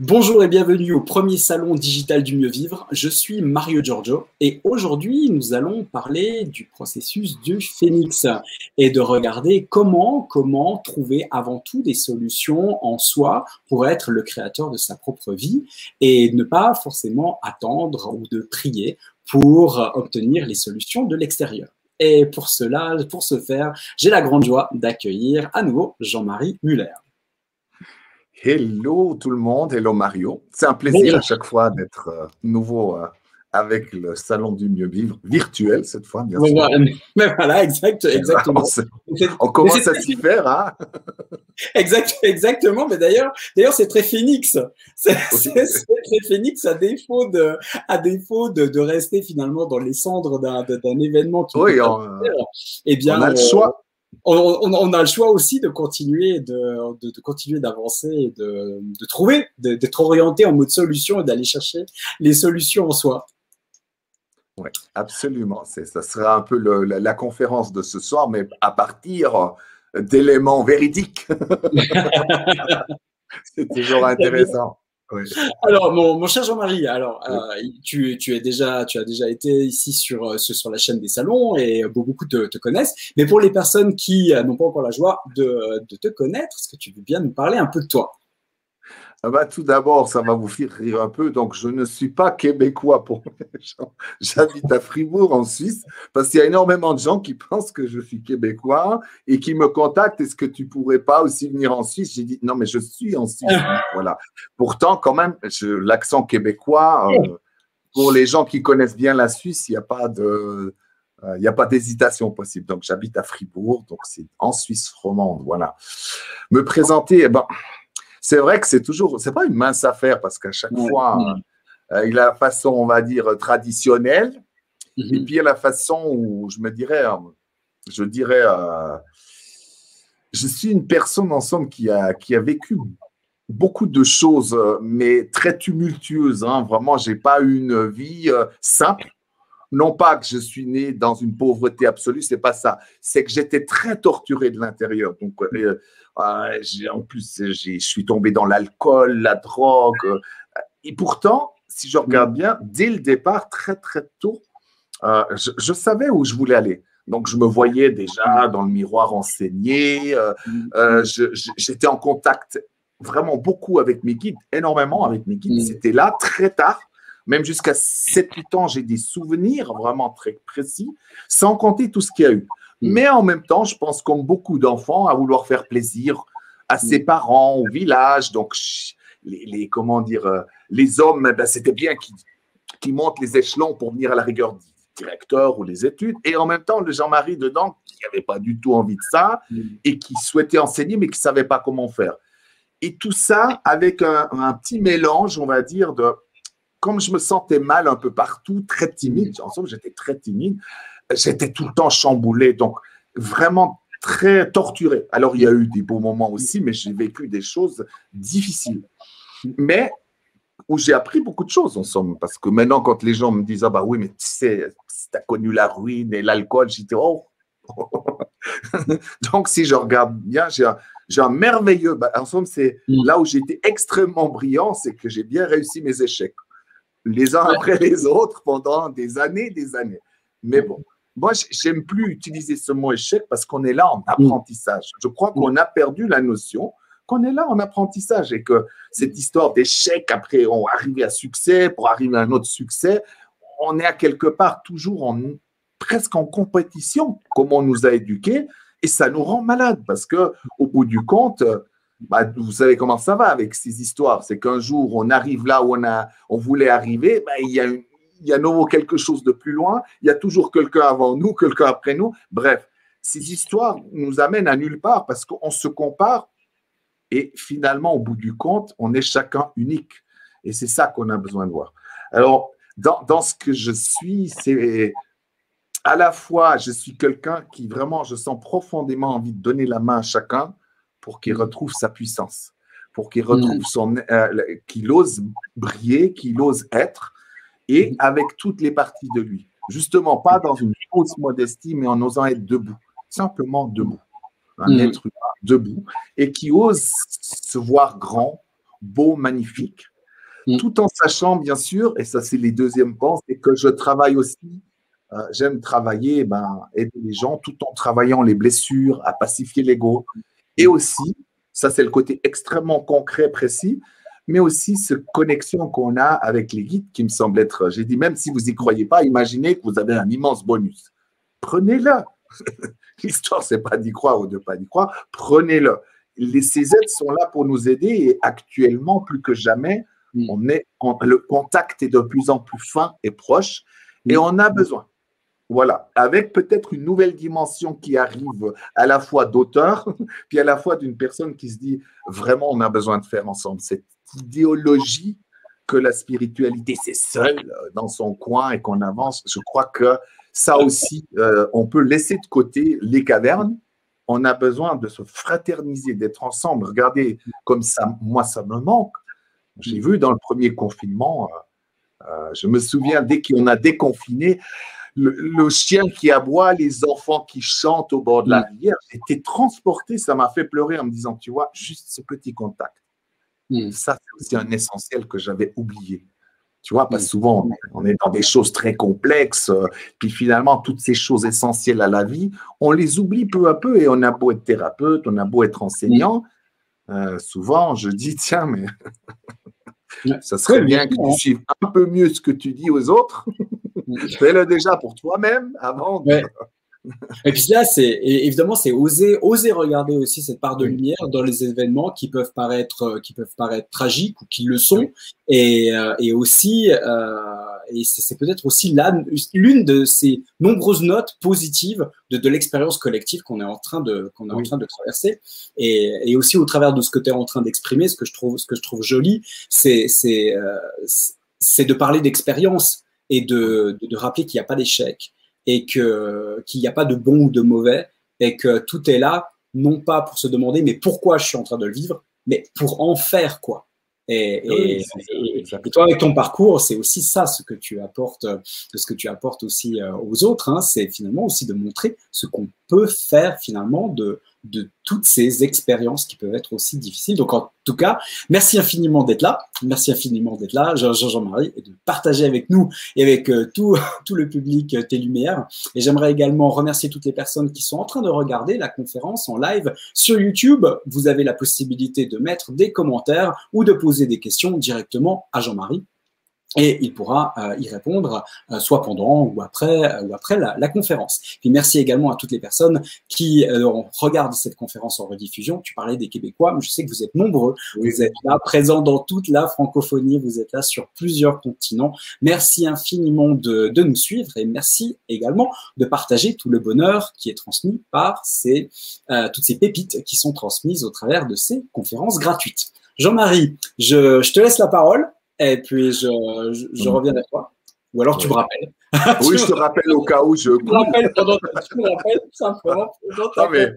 Bonjour et bienvenue au premier salon digital du mieux vivre. Je suis Mario Giorgio et aujourd'hui nous allons parler du processus du phénix et de regarder comment trouver avant tout des solutions en soi pour être le créateur de sa propre vie et ne pas forcément attendre ou de prier pour obtenir les solutions de l'extérieur. Et pour cela, pour ce faire, j'ai la grande joie d'accueillir à nouveau Jean-Marie Muller. Hello tout le monde, hello Mario. C'est un plaisir Bonjour. à chaque fois d'être nouveau avec le Salon du Mieux Vivre, virtuel cette fois, bien sûr. Mais voilà, exactement. On commence à s'y faire, hein. Exactement, mais d'ailleurs, c'est très phénix. C'est très phénix à défaut de rester finalement dans les cendres d'un événement qui oui, eh bien, on a le choix. On a le choix aussi de continuer continuer d'avancer et de trouver, d'être orienté en mode solution et d'aller chercher les solutions en soi. Oui, absolument. Ça sera un peu la conférence de ce soir, mais à partir d'éléments véridiques. C'est toujours intéressant. Oui. Alors, mon cher Jean-Marie, tu as déjà été ici sur la chaîne des salons et beaucoup te connaissent. Mais pour les personnes qui n'ont pas encore la joie de te connaître, est-ce que tu veux bien nous parler un peu de toi? Tout d'abord, ça va vous faire rire un peu. Donc, je ne suis pas québécois pour les gens. J'habite à Fribourg, en Suisse, parce qu'il y a énormément de gens qui pensent que je suis québécois et qui me contactent. Est-ce que tu pourrais pas aussi venir en Suisse? J'ai dit non, mais je suis en Suisse. Voilà. Pourtant, quand même, l'accent québécois, pour les gens qui connaissent bien la Suisse, il n'y a pas d'hésitation possible. Donc, j'habite à Fribourg, donc c'est en Suisse romande. Voilà. Me présenter, c'est vrai que c'est pas une mince affaire parce qu'à chaque fois, il a la façon, on va dire, traditionnelle, et puis il y a la façon où je suis une personne ensemble qui a vécu beaucoup de choses, mais très tumultueuses. Hein. Vraiment, j'ai pas eu une vie simple. Non pas que je suis né dans une pauvreté absolue, c'est pas ça. C'est que j'étais très torturé de l'intérieur. Donc, en plus, je suis tombé dans l'alcool, la drogue. Et pourtant, si je regarde bien, dès le départ, très, très tôt, je savais où je voulais aller. Donc, je me voyais déjà dans le miroir enseigné. J'étais en contact vraiment beaucoup avec mes guides, énormément avec mes guides. C'était là, très tard. Même jusqu'à 7-8 ans, j'ai des souvenirs vraiment très précis, sans compter tout ce qu'il y a eu. Mais en même temps, je pense comme beaucoup d'enfants, à vouloir faire plaisir à ses parents, au village. Donc, les hommes, c'était bien qu'ils montent les échelons pour venir à la rigueur du directeur ou les études. Et en même temps, le Jean-Marie dedans, qui n'avait pas du tout envie de ça et qui souhaitait enseigner, mais qui ne savait pas comment faire. Et tout ça avec un petit mélange, on va dire, comme je me sentais mal un peu partout, très timide, ensemble j'étais très timide, j'étais tout le temps chamboulé, donc vraiment très torturé. Alors il y a eu des beaux moments aussi, mais j'ai vécu des choses difficiles. Mais où j'ai appris beaucoup de choses en somme, parce que maintenant quand les gens me disent « Ah bah oui, mais tu sais, tu as connu la ruine et l'alcool », j'étais « Oh !» Donc si je regarde bien, j'ai un merveilleux… en somme, c'est là où j'ai été extrêmement brillant, c'est que j'ai bien réussi mes échecs. Les uns après les autres pendant des années, des années. Mais bon, moi, j'aime plus utiliser ce mot échec parce qu'on est là en apprentissage. Je crois qu'on a perdu la notion qu'on est là en apprentissage et que cette histoire d'échec, après, on arrive à succès, pour arriver à un autre succès, on est à quelque part toujours presque en compétition, comme on nous a éduqués, et ça nous rend malades parce qu'au bout du compte, vous savez comment ça va avec ces histoires. C'est qu'un jour, on arrive là où on voulait arriver, il y a nouveau quelque chose de plus loin, il y a toujours quelqu'un avant nous, quelqu'un après nous. Bref, ces histoires nous amènent à nulle part parce qu'on se compare et finalement, au bout du compte, on est chacun unique. Et c'est ça qu'on a besoin de voir. Alors, dans ce que je suis, c'est à la fois, je suis quelqu'un qui vraiment, je sens profondément envie de donner la main à chacun pour qu'il retrouve sa puissance, pour qu'il retrouve qu'il ose briller, qu'il ose être, et avec toutes les parties de lui. Justement, pas dans une fausse modestie, mais en osant être debout, simplement debout. Un être humain debout, et qui ose se voir grand, beau, magnifique, tout en sachant, bien sûr, et ça c'est les deuxièmes points, c'est que je travaille aussi, j'aime travailler, aider les gens tout en travaillant les blessures, à pacifier l'ego. Et aussi, ça c'est le côté extrêmement concret, précis, mais aussi cette connexion qu'on a avec les guides qui me semble être, j'ai dit, même si vous n'y croyez pas, imaginez que vous avez un immense bonus. Prenez-le. L'histoire, c'est pas d'y croire ou de pas y croire, prenez-le. Ces aides sont là pour nous aider et actuellement, plus que jamais, le contact est de plus en plus fin et proche et on a besoin. Voilà, avec peut-être une nouvelle dimension qui arrive à la fois d'auteur, puis à la fois d'une personne qui se dit vraiment on a besoin de faire ensemble. Cette idéologie que la spiritualité c'est seul dans son coin et qu'on avance, je crois que ça aussi, on peut laisser de côté les cavernes. On a besoin de se fraterniser, d'être ensemble. Regardez, comme ça, moi ça me manque. J'ai vu dans le premier confinement, je me souviens dès qu'on a déconfiné, le chien qui aboie, les enfants qui chantent au bord de la rivière, j'étais transporté, ça m'a fait pleurer en me disant, tu vois, juste ce petit contact. Ça, c'est aussi un essentiel que j'avais oublié. Tu vois, parce que souvent, on est dans des choses très complexes, puis finalement, toutes ces choses essentielles à la vie, on les oublie peu à peu et on a beau être thérapeute, on a beau être enseignant, souvent, je dis, tiens, mais ça serait bien que tu suives un peu mieux ce que tu dis aux autres. Fais-le déjà pour toi-même avant de… Et puis là, évidemment, c'est oser regarder aussi cette part de lumière dans les événements qui peuvent paraître tragiques ou qui le sont, et aussi, et c'est peut-être aussi l'une de ces nombreuses notes positives de l'expérience collective qu'on est en train de traverser, et aussi au travers de ce que tu es en train d'exprimer, ce que je trouve joli, c'est de parler d'expérience et de rappeler qu'il n'y a pas d'échec. Et qu'il n'y a pas de bon ou de mauvais, et que tout est là, non pas pour se demander mais pourquoi je suis en train de le vivre, mais pour en faire quoi. Et toi, avec ton parcours, c'est aussi ça ce que tu apportes aussi aux autres, hein, c'est finalement aussi de montrer ce qu'on peut faire finalement de toutes ces expériences qui peuvent être aussi difficiles. Donc en tout cas, merci infiniment d'être là, Jean-Marie, et de partager avec nous et avec tout le public tes lumières. Et j'aimerais également remercier toutes les personnes qui sont en train de regarder la conférence en live sur YouTube. Vous avez la possibilité de mettre des commentaires ou de poser des questions directement à Jean-Marie. Et il pourra y répondre soit pendant ou après la conférence. Puis merci également à toutes les personnes qui regardent cette conférence en rediffusion. Tu parlais des Québécois, mais je sais que vous êtes nombreux. Vous êtes là, présents dans toute la francophonie. Vous êtes là sur plusieurs continents. Merci infiniment de nous suivre et merci également de partager tout le bonheur qui est transmis par toutes ces pépites qui sont transmises au travers de ces conférences gratuites. Jean-Marie, je te laisse la parole. Et puis, je reviens vers toi. Ou alors, tu me rappelles. Oui, je te rappelle au cas où je… Tu me rappelles simplement. Non, mais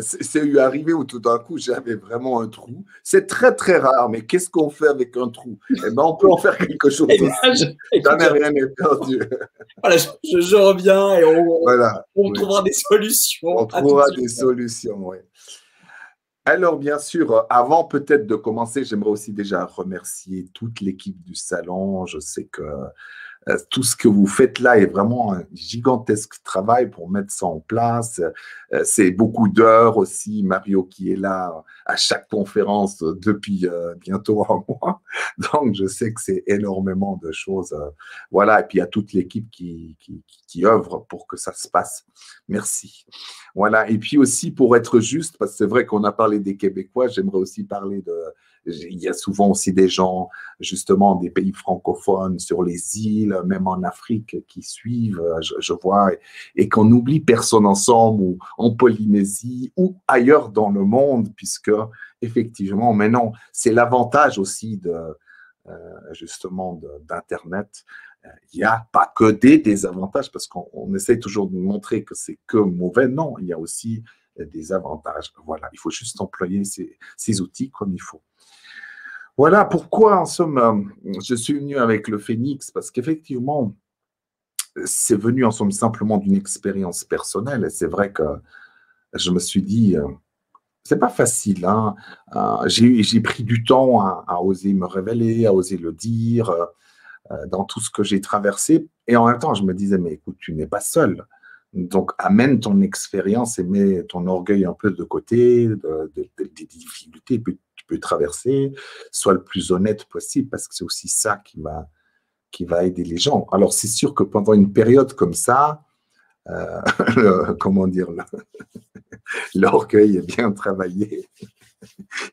c'est arrivé où tout d'un coup, j'avais vraiment un trou. C'est très, très rare, mais qu'est-ce qu'on fait avec un trou? Eh ben, on peut en faire quelque chose aussi. Jamais rien n'est perdu. Voilà, je reviens et on trouvera des solutions. On trouvera des solutions, oui. Alors, bien sûr, avant peut-être de commencer, j'aimerais aussi déjà remercier toute l'équipe du salon. Je sais que tout ce que vous faites là est vraiment un gigantesque travail pour mettre ça en place. C'est beaucoup d'heures aussi. Mario qui est là à chaque conférence depuis bientôt un mois. Donc, je sais que c'est énormément de choses. Voilà, et puis à toute l'équipe qui œuvre pour que ça se passe. Merci. Voilà, et puis aussi pour être juste, parce que c'est vrai qu'on a parlé des Québécois, j'aimerais aussi parler il y a souvent aussi des gens, justement, des pays francophones sur les îles, même en Afrique, qui suivent, je vois, et qu'on n'oublie personne ensemble, ou en Polynésie, ou ailleurs dans le monde, puisque, effectivement, maintenant, c'est l'avantage aussi justement, d'Internet. Il n'y a pas que des désavantages, parce qu'on essaie toujours de montrer que c'est que mauvais. Non, il y a aussi des avantages. Voilà, il faut juste employer ces outils comme il faut. Voilà pourquoi, en somme, je suis venu avec le Phénix, parce qu'effectivement, c'est venu en somme simplement d'une expérience personnelle. Et c'est vrai que je me suis dit, c'est pas facile, hein. J'ai pris du temps à oser me révéler, à oser le dire, dans tout ce que j'ai traversé. Et en même temps, je me disais, mais écoute, tu n'es pas seul. Donc, amène ton expérience et mets ton orgueil un peu de côté, des difficultés que tu peux traverser. Sois le plus honnête possible, parce que c'est aussi ça qui va aider les gens. Alors, c'est sûr que pendant une période comme ça, comment dire, l'orgueil est bien travaillé,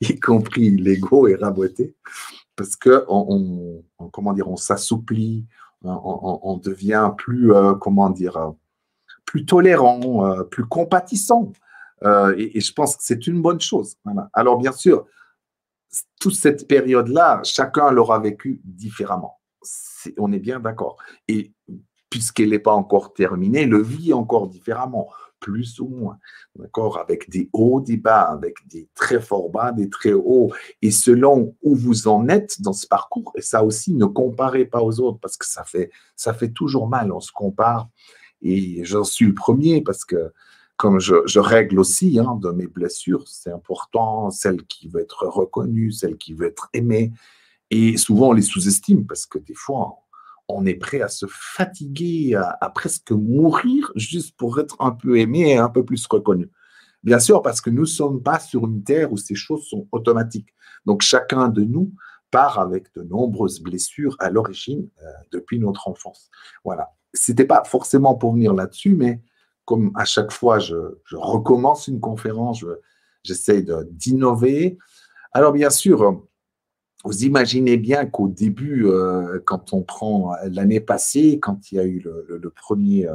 y compris l'ego est raboté, parce que comment dire, on s'assouplit, on devient plus, comment dire, plus tolérant, plus compatissant. Et je pense que c'est une bonne chose. Voilà. Alors, bien sûr, toute cette période-là, chacun l'aura vécu différemment. On est bien d'accord. Et puisqu'elle n'est pas encore terminée, le vit encore différemment, plus ou moins. D'accord? Avec des hauts, des bas, avec des très forts bas, des très hauts. Et selon où vous en êtes dans ce parcours, et ça aussi, ne comparez pas aux autres, parce que ça fait toujours mal, on se compare. Et j'en suis le premier, parce que comme je règle aussi de mes blessures, c'est important, celle qui veut être reconnue, celle qui veut être aimée. Et souvent, on les sous-estime, parce que des fois, on est prêt à se fatiguer, à presque mourir, juste pour être un peu aimé et un peu plus reconnu. Bien sûr, parce que nous ne sommes pas sur une terre où ces choses sont automatiques. Donc, chacun de nous part avec de nombreuses blessures à l'origine depuis notre enfance. Voilà. Ce n'était pas forcément pour venir là-dessus, mais comme à chaque fois, je recommence une conférence, j'essaie d'innover. Alors, bien sûr, vous imaginez bien qu'au début, quand on prend l'année passée, quand il y a eu le premier,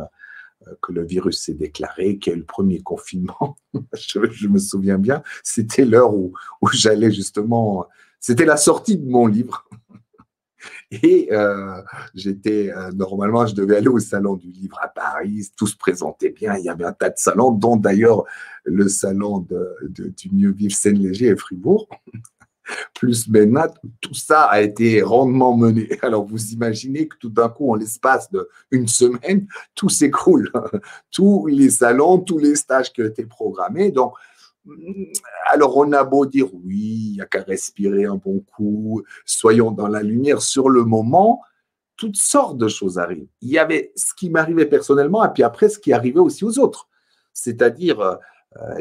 que le virus s'est déclaré, qu'il y a eu le premier confinement, je me souviens bien, c'était l'heure où j'allais justement, c'était la sortie de mon livre. Et normalement, je devais aller au salon du livre à Paris, tout se présentait bien, il y avait un tas de salons, dont d'ailleurs le salon du Mieux Vivre Seine-Léger et Fribourg. Plus Benat, tout ça a été rondement mené. Alors, vous imaginez que tout d'un coup, en l'espace d'une semaine, tout s'écroule. Tous les salons, tous les stages qui ont été programmés. Donc, alors, on a beau dire, oui, il n'y a qu'à respirer un bon coup, soyons dans la lumière. Sur le moment, toutes sortes de choses arrivent. Il y avait ce qui m'arrivait personnellement et puis après, ce qui arrivait aussi aux autres. C'est-à-dire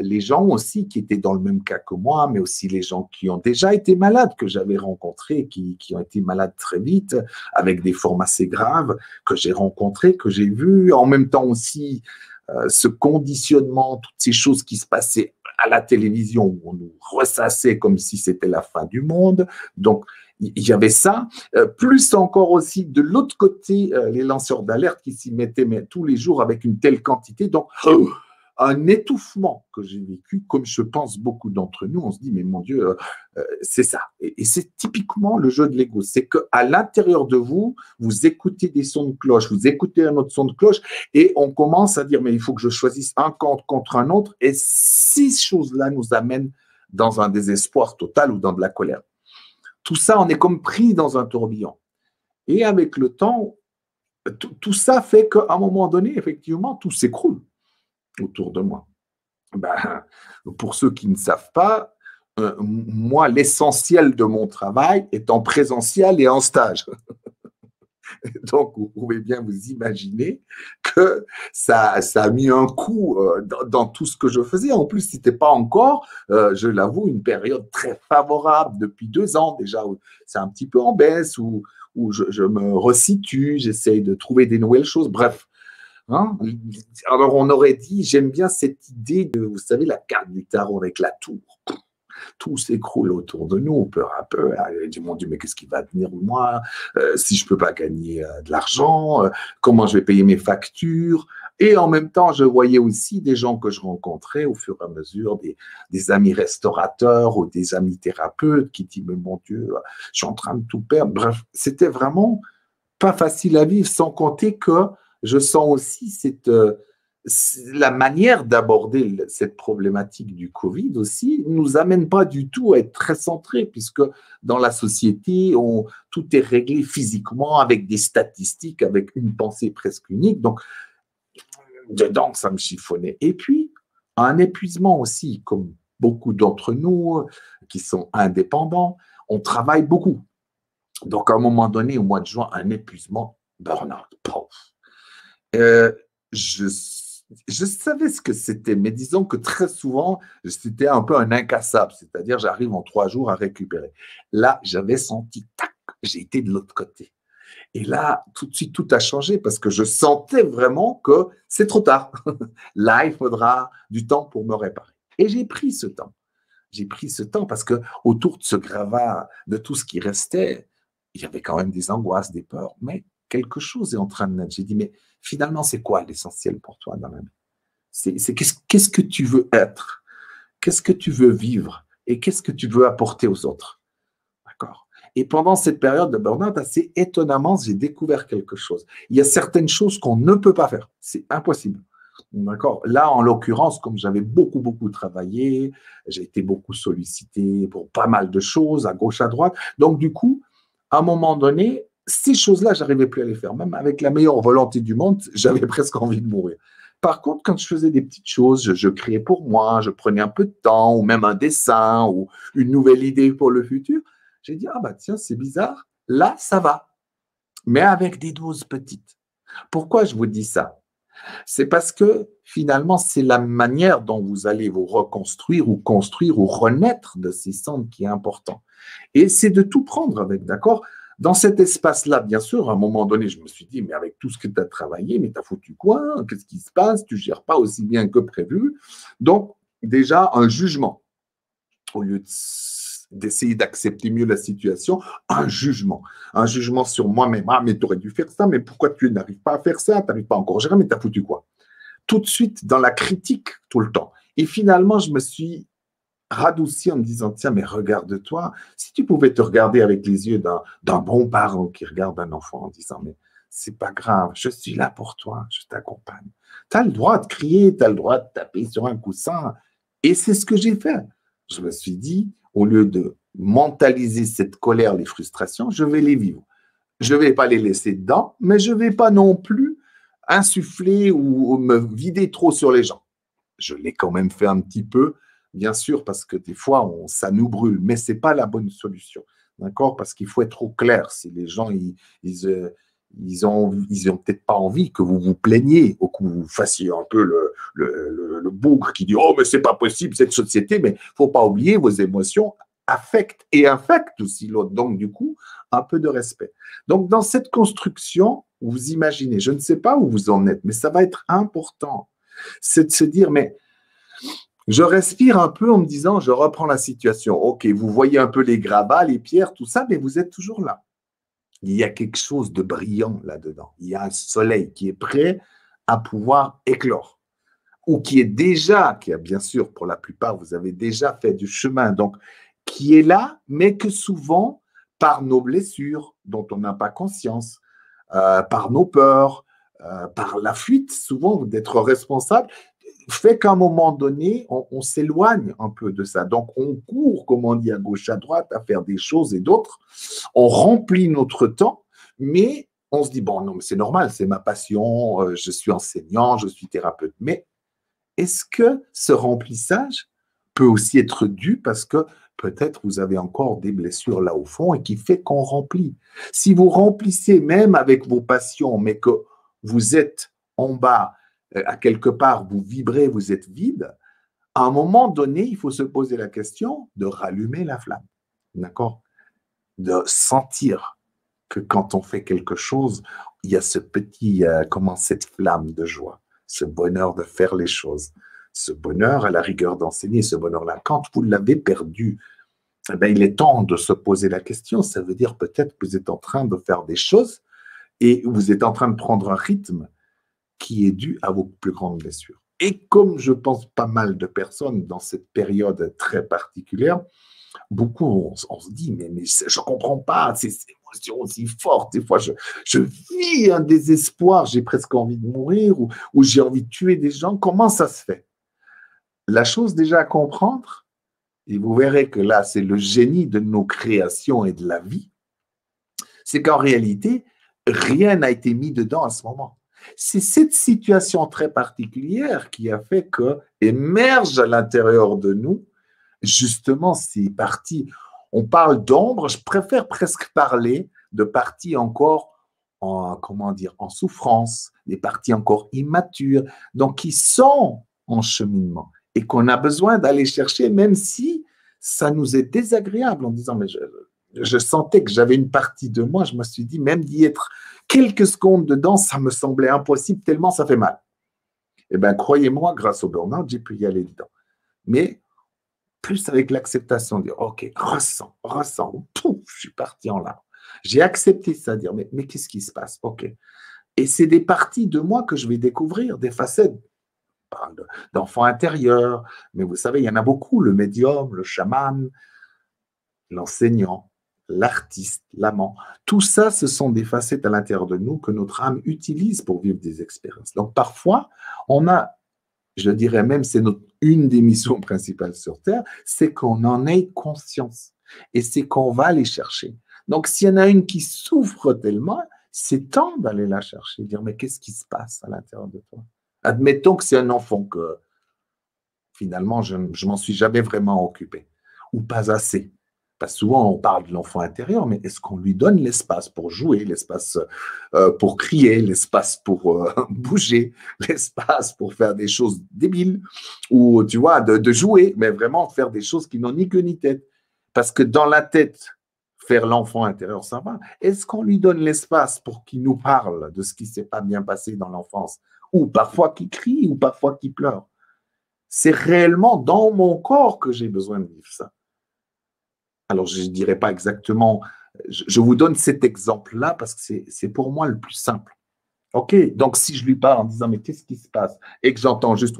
les gens aussi qui étaient dans le même cas que moi, mais aussi les gens qui ont déjà été malades, que j'avais rencontrés, qui ont été malades très vite, avec des formes assez graves, que j'ai rencontrés, que j'ai vus. En même temps aussi, ce conditionnement, toutes ces choses qui se passaient à la télévision, où on nous ressassait comme si c'était la fin du monde. Donc, il y avait ça, plus encore aussi de l'autre côté, les lanceurs d'alerte qui s'y mettaient tous les jours avec une telle quantité. Donc, un étouffement que j'ai vécu, comme je pense beaucoup d'entre nous, on se dit, mais mon Dieu, c'est ça. Et c'est typiquement le jeu de l'ego. C'est qu'à l'intérieur de vous, vous écoutez des sons de cloche, vous écoutez un autre son de cloche, et on commence à dire, mais il faut que je choisisse un camp contre un autre, et ces choses-là nous amènent dans un désespoir total ou dans de la colère. Tout ça, on est comme pris dans un tourbillon. Et avec le temps, tout ça fait qu'à un moment donné, effectivement, tout s'écroule autour de moi. Ben, pour ceux qui ne savent pas, moi, l'essentiel de mon travail est en présentiel et en stage. Donc, vous pouvez bien vous imaginer que ça a mis un coup dans tout ce que je faisais. En plus, ce n'était pas encore, je l'avoue, une période très favorable depuis 2 ans déjà. C'est un petit peu en baisse, où je me resitue, j'essaye de trouver des nouvelles choses. Bref. Alors, on aurait dit, j'aime bien cette idée de, vous savez, la carte du tarot avec la tour. Tout s'écroule autour de nous, peu à peu. Je dis, mon Dieu, mais qu'est-ce qui va devenir de moi si je ne peux pas gagner de l'argent comment je vais payer mes factures? Et en même temps, je voyais aussi des gens que je rencontrais au fur et à mesure, des amis restaurateurs ou des amis thérapeutes qui disent, mais mon Dieu, je suis en train de tout perdre. Bref, c'était vraiment pas facile à vivre, sans compter que je sens aussi la manière d'aborder cette problématique du Covid aussi ne nous amène pas du tout à être très centré, puisque dans la société, tout est réglé physiquement avec des statistiques, avec une pensée presque unique. Donc, dedans, ça me chiffonnait. Et puis, un épuisement aussi, comme beaucoup d'entre nous qui sont indépendants, on travaille beaucoup. Donc, à un moment donné, au mois de juin, un épuisement, burn-out. Je savais ce que c'était, mais disons que très souvent, c'était un peu un incassable, c'est-à-dire j'arrive en 3 jours à récupérer. Là, j'avais senti, tac, j'ai été de l'autre côté. Et là, tout de suite, tout a changé parce que je sentais vraiment que c'est trop tard. Là, il faudra du temps pour me réparer. Et j'ai pris ce temps. J'ai pris ce temps parce que autour de ce gravat, de tout ce qui restait, il y avait quand même des angoisses, des peurs, mais quelque chose est en train de naître. J'ai dit, mais finalement, c'est quoi l'essentiel pour toi dans la vie? C'est qu'est-ce que tu veux être? Qu'est-ce que tu veux vivre? Et qu'est-ce que tu veux apporter aux autres? D'accord? Et pendant cette période de burn-out, assez étonnamment, j'ai découvert quelque chose. Il y a certaines choses qu'on ne peut pas faire. C'est impossible. D'accord? Là, en l'occurrence, comme j'avais beaucoup travaillé, j'ai été beaucoup sollicité pour pas mal de choses, à gauche, à droite. Donc, du coup, à un moment donné, ces choses-là, j'arrivais plus à les faire. Même avec la meilleure volonté du monde, j'avais presque envie de mourir. Par contre, quand je faisais des petites choses, je créais pour moi, je prenais un peu de temps, ou même un dessin, ou une nouvelle idée pour le futur, j'ai dit, ah bah tiens, c'est bizarre, là, ça va, mais avec des doses petites. Pourquoi je vous dis ça? C'est parce que finalement, c'est la manière dont vous allez vous reconstruire ou construire ou renaître de ces cendres qui est important. Et c'est de tout prendre avec, d'accord? Dans cet espace-là, bien sûr, à un moment donné, je me suis dit, mais avec tout ce que tu as travaillé, mais tu as foutu quoi? Qu'est-ce qui se passe? Tu ne gères pas aussi bien que prévu. Donc, déjà, un jugement. Au lieu d'essayer d'accepter mieux la situation, un jugement sur moi-même. Ah, mais tu aurais dû faire ça, mais pourquoi tu n'arrives pas à faire ça? Tu n'arrives pas encore à gérer, mais tu as foutu quoi? Tout de suite dans la critique tout le temps. Et finalement, je me suis radouci en me disant, tiens, mais regarde-toi, si tu pouvais te regarder avec les yeux d'un bon parent qui regarde un enfant en disant, mais c'est pas grave, je suis là pour toi, je t'accompagne. Tu as le droit de crier, tu as le droit de taper sur un coussin. Et c'est ce que j'ai fait. Je me suis dit, au lieu de mentaliser cette colère, les frustrations, je vais les vivre. Je ne vais pas les laisser dedans, mais je ne vais pas non plus insuffler ou me vider trop sur les gens. Je l'ai quand même fait un petit peu, bien sûr, parce que des fois, ça nous brûle, mais ce n'est pas la bonne solution. D'accord? Parce qu'il faut être au clair. Si les gens, ils ont peut-être pas envie que vous vous plaigniez ou que vous fassiez un peu le bougre qui dit oh mais c'est pas possible cette société, mais faut pas oublier vos émotions affectent et infectent aussi l'autre. Donc du coup un peu de respect. Donc dans cette construction, vous imaginez, je ne sais pas où vous en êtes, mais ça va être important, c'est de se dire mais je respire un peu en me disant je reprends la situation. Ok, vous voyez un peu les gravats, les pierres, tout ça, mais vous êtes toujours là. Il y a quelque chose de brillant là-dedans. Il y a un soleil qui est prêt à pouvoir éclore. Ou qui a bien sûr, pour la plupart, vous avez déjà fait du chemin, donc qui est là, mais que souvent, par nos blessures, dont on n'a pas conscience, par nos peurs, par la fuite, souvent, d'être responsable, fait qu'à un moment donné, on s'éloigne un peu de ça. Donc, on court, comme on dit, à gauche, à droite, à faire des choses et d'autres. On remplit notre temps, mais on se dit, bon, non, mais c'est normal, c'est ma passion, je suis enseignant, je suis thérapeute. Mais est-ce que ce remplissage peut aussi être dû parce que peut-être vous avez encore des blessures là au fond et qui fait qu'on remplit? Si vous remplissez même avec vos passions, mais que vous êtes en bas, à quelque part, vous vibrez, vous êtes vide, à un moment donné, il faut se poser la question de rallumer la flamme, d'accord? De sentir que quand on fait quelque chose, il y a ce petit, cette flamme de joie, ce bonheur de faire les choses, ce bonheur à la rigueur d'enseigner, ce bonheur-là. Quand vous l'avez perdu, eh bien, il est temps de se poser la question. Ça veut dire peut-être que vous êtes en train de faire des choses et vous êtes en train de prendre un rythme qui est dû à vos plus grandes blessures. Et comme je pense pas mal de personnes dans cette période très particulière, beaucoup, on se dit, mais je ne comprends pas ces émotions aussi fortes. Des fois, je vis un désespoir, j'ai presque envie de mourir ou j'ai envie de tuer des gens. Comment ça se fait? La chose déjà à comprendre, et vous verrez que là, c'est le génie de nos créations et de la vie, c'est qu'en réalité, rien n'a été mis dedans à ce moment. C'est cette situation très particulière qui a fait que émerge à l'intérieur de nous justement, ces parties, on parle d'ombre, je préfère presque parler de parties encore en, comment dire, en souffrance, des parties encore immatures, donc qui sont en cheminement et qu'on a besoin d'aller chercher, même si ça nous est désagréable en disant, mais je sentais que j'avais une partie de moi, je me suis dit, même d'y être quelques secondes dedans, ça me semblait impossible tellement ça fait mal. Eh bien, croyez-moi, grâce au burn-out, j'ai pu y aller dedans. Mais plus avec l'acceptation, dire, OK, ressens, pouf, je suis parti en larmes. J'ai accepté ça, dire, mais qu'est-ce qui se passe? OK. Et c'est des parties de moi que je vais découvrir, des facettes. On parle d'enfant intérieur, mais vous savez, il y en a beaucoup, le médium, le chaman, l'enseignant, l'artiste, l'amant. Tout ça, ce sont des facettes à l'intérieur de nous que notre âme utilise pour vivre des expériences. Donc parfois, on a, je dirais même, c'est une des missions principales sur Terre, c'est qu'on en ait conscience. Et c'est qu'on va aller chercher. Donc s'il y en a une qui souffre tellement, c'est temps d'aller la chercher, dire mais qu'est-ce qui se passe à l'intérieur de toi? Admettons que c'est un enfant que finalement je m'en suis jamais vraiment occupé ou pas assez. Parce que souvent, on parle de l'enfant intérieur, mais est-ce qu'on lui donne l'espace pour jouer, l'espace pour crier, l'espace pour bouger, l'espace pour faire des choses débiles, ou tu vois, de jouer, mais vraiment faire des choses qui n'ont ni queue ni tête. Parce que dans la tête, faire l'enfant intérieur, ça va. Est-ce qu'on lui donne l'espace pour qu'il nous parle de ce qui ne s'est pas bien passé dans l'enfance, ou parfois qu'il crie, ou parfois qu'il pleure? C'est réellement dans mon corps que j'ai besoin de vivre ça. Alors, je ne dirais pas exactement, je vous donne cet exemple-là parce que c'est pour moi le plus simple. OK, donc si je lui parle en disant, mais qu'est-ce qui se passe? Et que j'entends juste,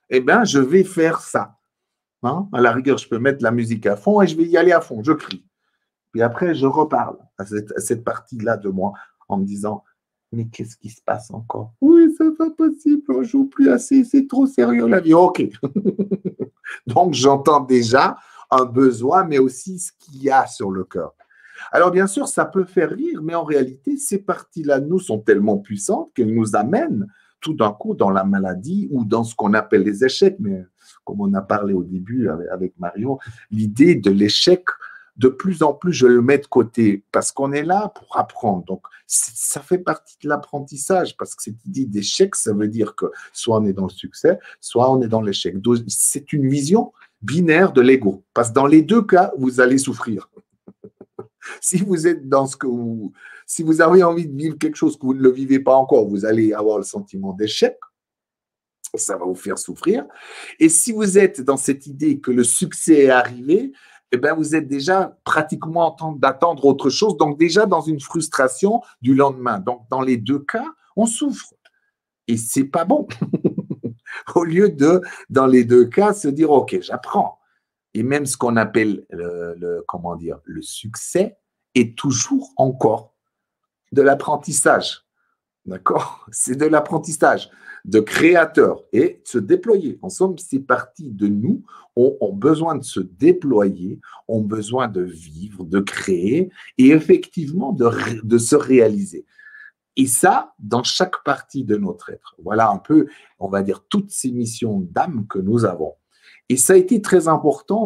eh bien, je vais faire ça. Hein? À la rigueur, je peux mettre la musique à fond et je vais y aller à fond, je crie. Puis après, je reparle à cette partie-là de moi en me disant, mais qu'est-ce qui se passe encore? Oui, c'est pas possible, on ne joue plus assez, c'est trop sérieux la vie. OK. Donc, j'entends déjà un besoin, mais aussi ce qu'il y a sur le cœur. Alors, bien sûr, ça peut faire rire, mais en réalité, ces parties-là, nous, sont tellement puissantes qu'elles nous amènent tout d'un coup dans la maladie ou dans ce qu'on appelle les échecs. Mais comme on a parlé au début avec Mario, l'idée de l'échec, de plus en plus, je le mets de côté parce qu'on est là pour apprendre. Donc, ça fait partie de l'apprentissage parce que cette idée d'échec, ça veut dire que soit on est dans le succès, soit on est dans l'échec. C'est une vision binaire de l'ego parce que dans les deux cas, vous allez souffrir. Si vous êtes dans ce que si vous avez envie de vivre quelque chose que vous ne le vivez pas encore, vous allez avoir le sentiment d'échec. Ça va vous faire souffrir. Et si vous êtes dans cette idée que le succès est arrivé, eh bien, vous êtes déjà pratiquement en train d'attendre autre chose, donc déjà dans une frustration du lendemain. Donc, dans les deux cas, on souffre. Et c'est pas bon. Au lieu de, dans les deux cas, se dire, OK, j'apprends. Et même ce qu'on appelle comment dire, le succès est toujours encore de l'apprentissage. D'accord? C'est de l'apprentissage de créateur et de se déployer. En somme, ces parties de nous ont besoin de se déployer, ont besoin de vivre, de créer et effectivement de se réaliser. Et ça, dans chaque partie de notre être. Voilà un peu, on va dire, toutes ces missions d'âme que nous avons. Et ça a été très important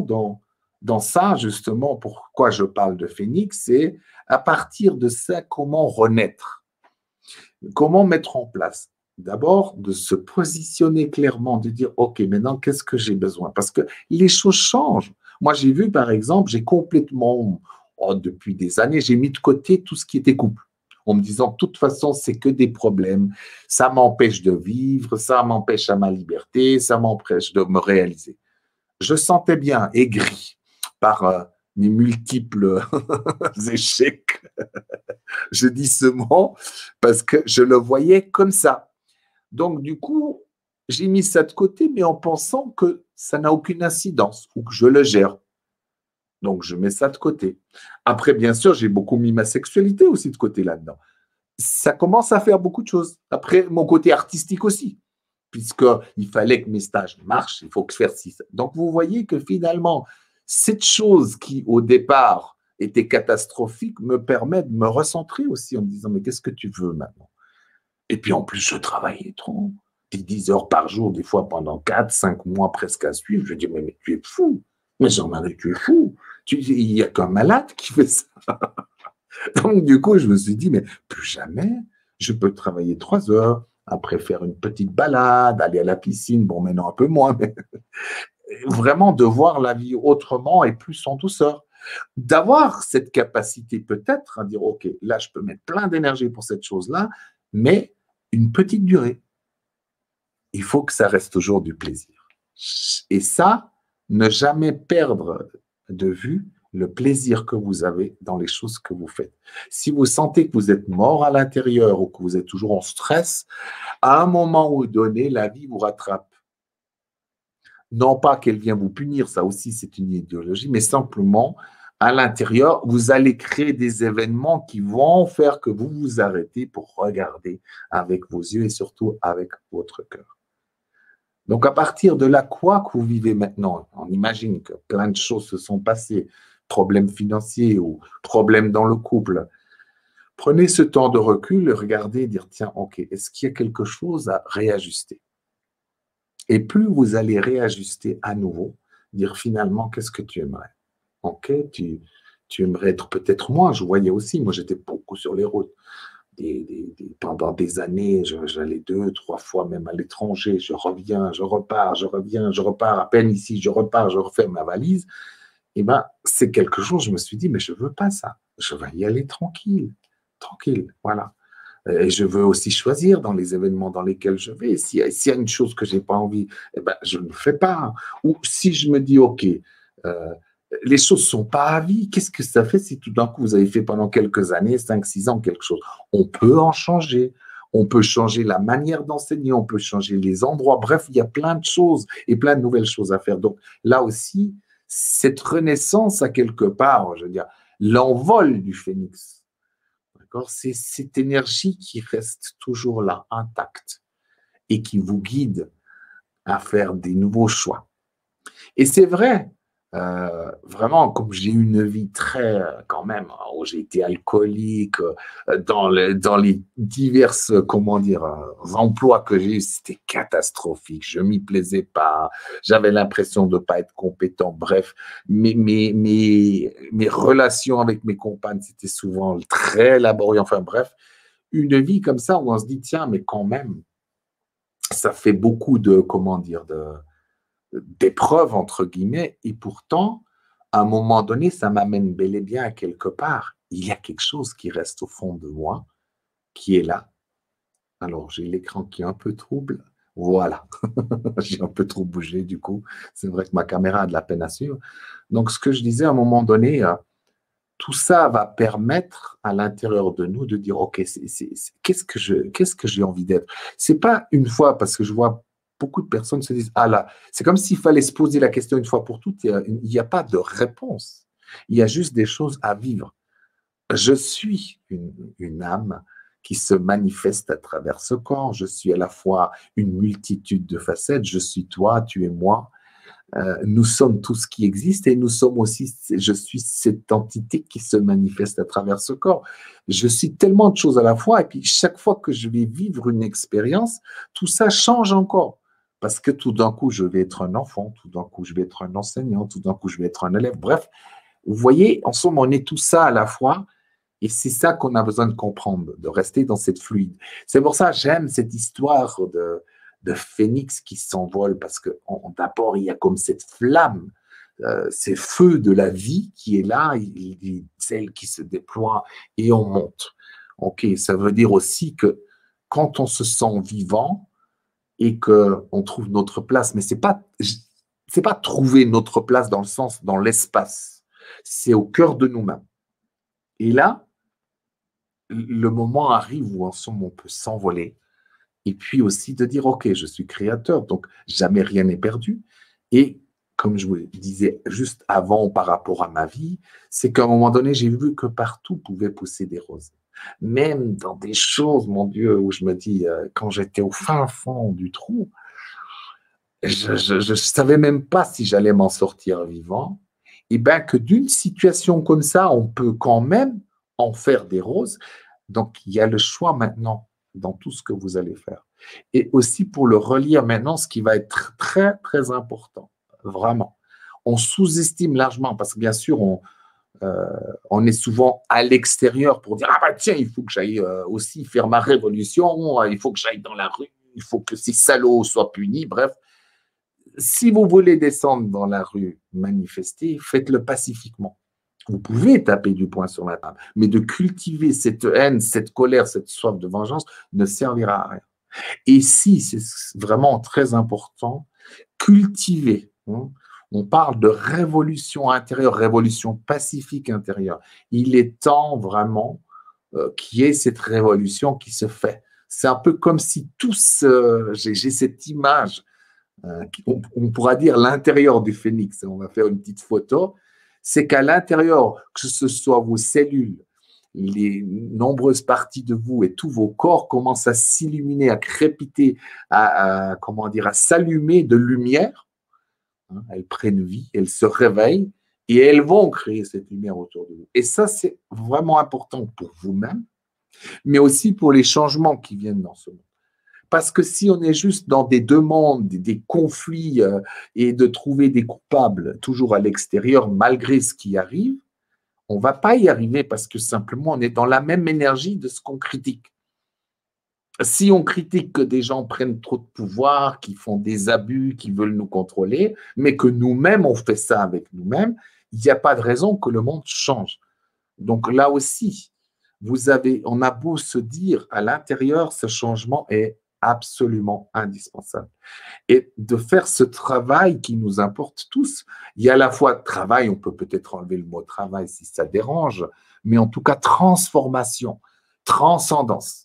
dans ça, justement, pourquoi je parle de Phénix, c'est à partir de ça, comment renaître. Comment mettre en place? D'abord, de se positionner clairement, de dire, OK, maintenant, qu'est-ce que j'ai besoin? Parce que les choses changent. Moi, j'ai vu, par exemple, j'ai complètement, depuis des années, j'ai mis de côté tout ce qui était couple, en me disant, de toute façon, c'est que des problèmes. Ça m'empêche de vivre, ça m'empêche à ma liberté, ça m'empêche de me réaliser. Je sentais bien aigri par mes multiples échecs. Je dis ce mot parce que je le voyais comme ça. Donc, du coup, j'ai mis ça de côté, mais en pensant que ça n'a aucune incidence ou que je le gère. Donc, je mets ça de côté. Après, bien sûr, j'ai beaucoup mis ma sexualité aussi de côté là-dedans. Ça commence à faire beaucoup de choses. Après, mon côté artistique aussi, puisqu'il fallait que mes stages marchent, il faut que je fasse ça. Donc, vous voyez que finalement, cette chose qui, au départ, était catastrophique, me permet de me recentrer aussi en me disant, mais qu'est-ce que tu veux maintenant? Et puis, en plus, je travaillais trop. 10 heures par jour, des fois pendant 4, 5 mois presque à suivre. Je dis, mais tu es fou. Mais Jean-Marie, tu es fou. Il n'y a qu'un malade qui fait ça. Donc, du coup, je me suis dit, mais plus jamais, je peux travailler 3 heures, après faire une petite balade, aller à la piscine, bon, maintenant un peu moins, mais vraiment de voir la vie autrement et plus en douceur. D'avoir cette capacité peut-être à dire, OK, là, je peux mettre plein d'énergie pour cette chose-là, mais une petite durée. Il faut que ça reste toujours du plaisir. Et ça, ne jamais perdre de vue le plaisir que vous avez dans les choses que vous faites. Si vous sentez que vous êtes mort à l'intérieur ou que vous êtes toujours en stress, à un moment donné, la vie vous rattrape. Non pas qu'elle vient vous punir, ça aussi c'est une idéologie, mais simplement à l'intérieur, vous allez créer des événements qui vont faire que vous vous arrêtez pour regarder avec vos yeux et surtout avec votre cœur. Donc à partir de là, quoi que vous vivez maintenant, on imagine que plein de choses se sont passées, problèmes financiers ou problèmes dans le couple, prenez ce temps de recul, regardez et dire, tiens, ok, est-ce qu'il y a quelque chose à réajuster? Et plus vous allez réajuster à nouveau, dire finalement, qu'est-ce que tu aimerais? Ok, tu aimerais être peut-être moins. Je voyais aussi, moi j'étais beaucoup sur les routes. Pendant des années, j'allais 2, 3 fois même à l'étranger. Je reviens, je repars, je reviens, je repars. À peine ici, je repars, je refais ma valise. Et bien, c'est quelque chose, je me suis dit, mais je ne veux pas ça. Je vais y aller tranquille, tranquille, voilà. Et je veux aussi choisir dans les événements dans lesquels je vais. S'il y a une chose que je n'ai pas envie, eh ben, je ne le fais pas. Ou si je me dis, OK, les choses ne sont pas à vie, qu'est-ce que ça fait si tout d'un coup vous avez fait pendant quelques années, 5, 6 ans, quelque chose? On peut en changer. On peut changer la manière d'enseigner, on peut changer les endroits. Bref, il y a plein de choses et plein de nouvelles choses à faire. Donc là aussi, cette renaissance à quelque part, je veux dire, l'envol du phénix, c'est cette énergie qui reste toujours là, intacte, et qui vous guide à faire des nouveaux choix. Et c'est vrai, vraiment, comme j'ai eu une vie très, quand même, où j'ai été alcoolique, dans les diverses, comment dire, emplois que j'ai eu, c'était catastrophique. Je m'y plaisais pas, j'avais l'impression de ne pas être compétent. Bref, mes relations avec mes compagnes, c'était souvent très laborieux. Enfin bref, une vie comme ça où on se dit, tiens, mais quand même, ça fait beaucoup de, comment dire, d'épreuves, entre guillemets, et pourtant, à un moment donné, ça m'amène bel et bien à quelque part. Il y a quelque chose qui reste au fond de moi, qui est là. Alors, j'ai l'écran qui est un peu trouble. Voilà, j'ai un peu trop bougé du coup. C'est vrai que ma caméra a de la peine à suivre. Donc, ce que je disais, à un moment donné, tout ça va permettre à l'intérieur de nous de dire, OK, qu'est-ce que j'ai envie d'être? C'est pas une fois, parce que je vois beaucoup de personnes se disent, ah là, c'est comme s'il fallait se poser la question une fois pour toutes. Il n'y a pas de réponse. Il y a juste des choses à vivre. Je suis une âme qui se manifeste à travers ce corps. Je suis à la fois une multitude de facettes. Je suis toi, tu es moi. Nous sommes tout ce qui existe et nous sommes aussi, je suis cette entité qui se manifeste à travers ce corps. Je suis tellement de choses à la fois et puis chaque fois que je vais vivre une expérience, tout ça change encore. Parce que tout d'un coup, je vais être un enfant, tout d'un coup, je vais être un enseignant, tout d'un coup, je vais être un élève. Bref, vous voyez, en somme, on est tout ça à la fois et c'est ça qu'on a besoin de comprendre, de rester dans cette fluide. C'est pour ça que j'aime cette histoire de phénix qui s'envole parce que d'abord, il y a comme cette flamme, ces feux de la vie qui est là, celle qui se déploie et on monte. Ok, ça veut dire aussi que quand on se sent vivant et qu'on trouve notre place, mais c'est pas trouver notre place dans le sens, dans l'espace, c'est au cœur de nous-mêmes. Et là, le moment arrive où en somme on peut s'envoler et puis aussi de dire, OK, je suis créateur, donc jamais rien n'est perdu. Et comme je vous disais juste avant par rapport à ma vie, c'est qu'à un moment donné, j'ai vu que partout pouvaient pousser des roses. Même dans des choses, mon Dieu, où je me dis, quand j'étais au fin fond du trou, je ne savais même pas si j'allais m'en sortir vivant. Et bien que d'une situation comme ça, on peut quand même en faire des roses. Donc, il y a le choix maintenant dans tout ce que vous allez faire. Et aussi pour le relire maintenant, ce qui va être très, très important, vraiment. On sous-estime largement, parce que bien sûr, on est souvent à l'extérieur pour dire « Ah bah tiens, il faut que j'aille aussi faire ma révolution, il faut que j'aille dans la rue, il faut que ces salauds soient punis. » Bref, si vous voulez descendre dans la rue, manifester, faites-le pacifiquement. Vous pouvez taper du poing sur la table, mais de cultiver cette haine, cette colère, cette soif de vengeance ne servira à rien. Et si, c'est vraiment très important, cultiver. On parle de révolution intérieure, révolution pacifique intérieure. Il est temps vraiment qu'il y ait cette révolution qui se fait. C'est un peu comme si tous, j'ai cette image, on pourra dire l'intérieur du phénix, on va faire une petite photo, c'est qu'à l'intérieur, que ce soit vos cellules, les nombreuses parties de vous et tous vos corps commencent à s'illuminer, à crépiter, comment dire, à s'allumer de lumière. Elles prennent vie, elles se réveillent et elles vont créer cette lumière autour de vous. Et ça, c'est vraiment important pour vous-même, mais aussi pour les changements qui viennent dans ce monde. Parce que si on est juste dans des demandes, des conflits et de trouver des coupables toujours à l'extérieur, malgré ce qui arrive, on ne va pas y arriver parce que simplement on est dans la même énergie de ce qu'on critique. Si on critique que des gens prennent trop de pouvoir, qui font des abus, qui veulent nous contrôler, mais que nous-mêmes on fait ça avec nous-mêmes, il n'y a pas de raison que le monde change. Donc là aussi, on a beau se dire à l'intérieur, ce changement est absolument indispensable. Et de faire ce travail qui nous importe tous, il y a à la fois travail, on peut peut-être enlever le mot travail si ça dérange, mais en tout cas transformation, transcendance.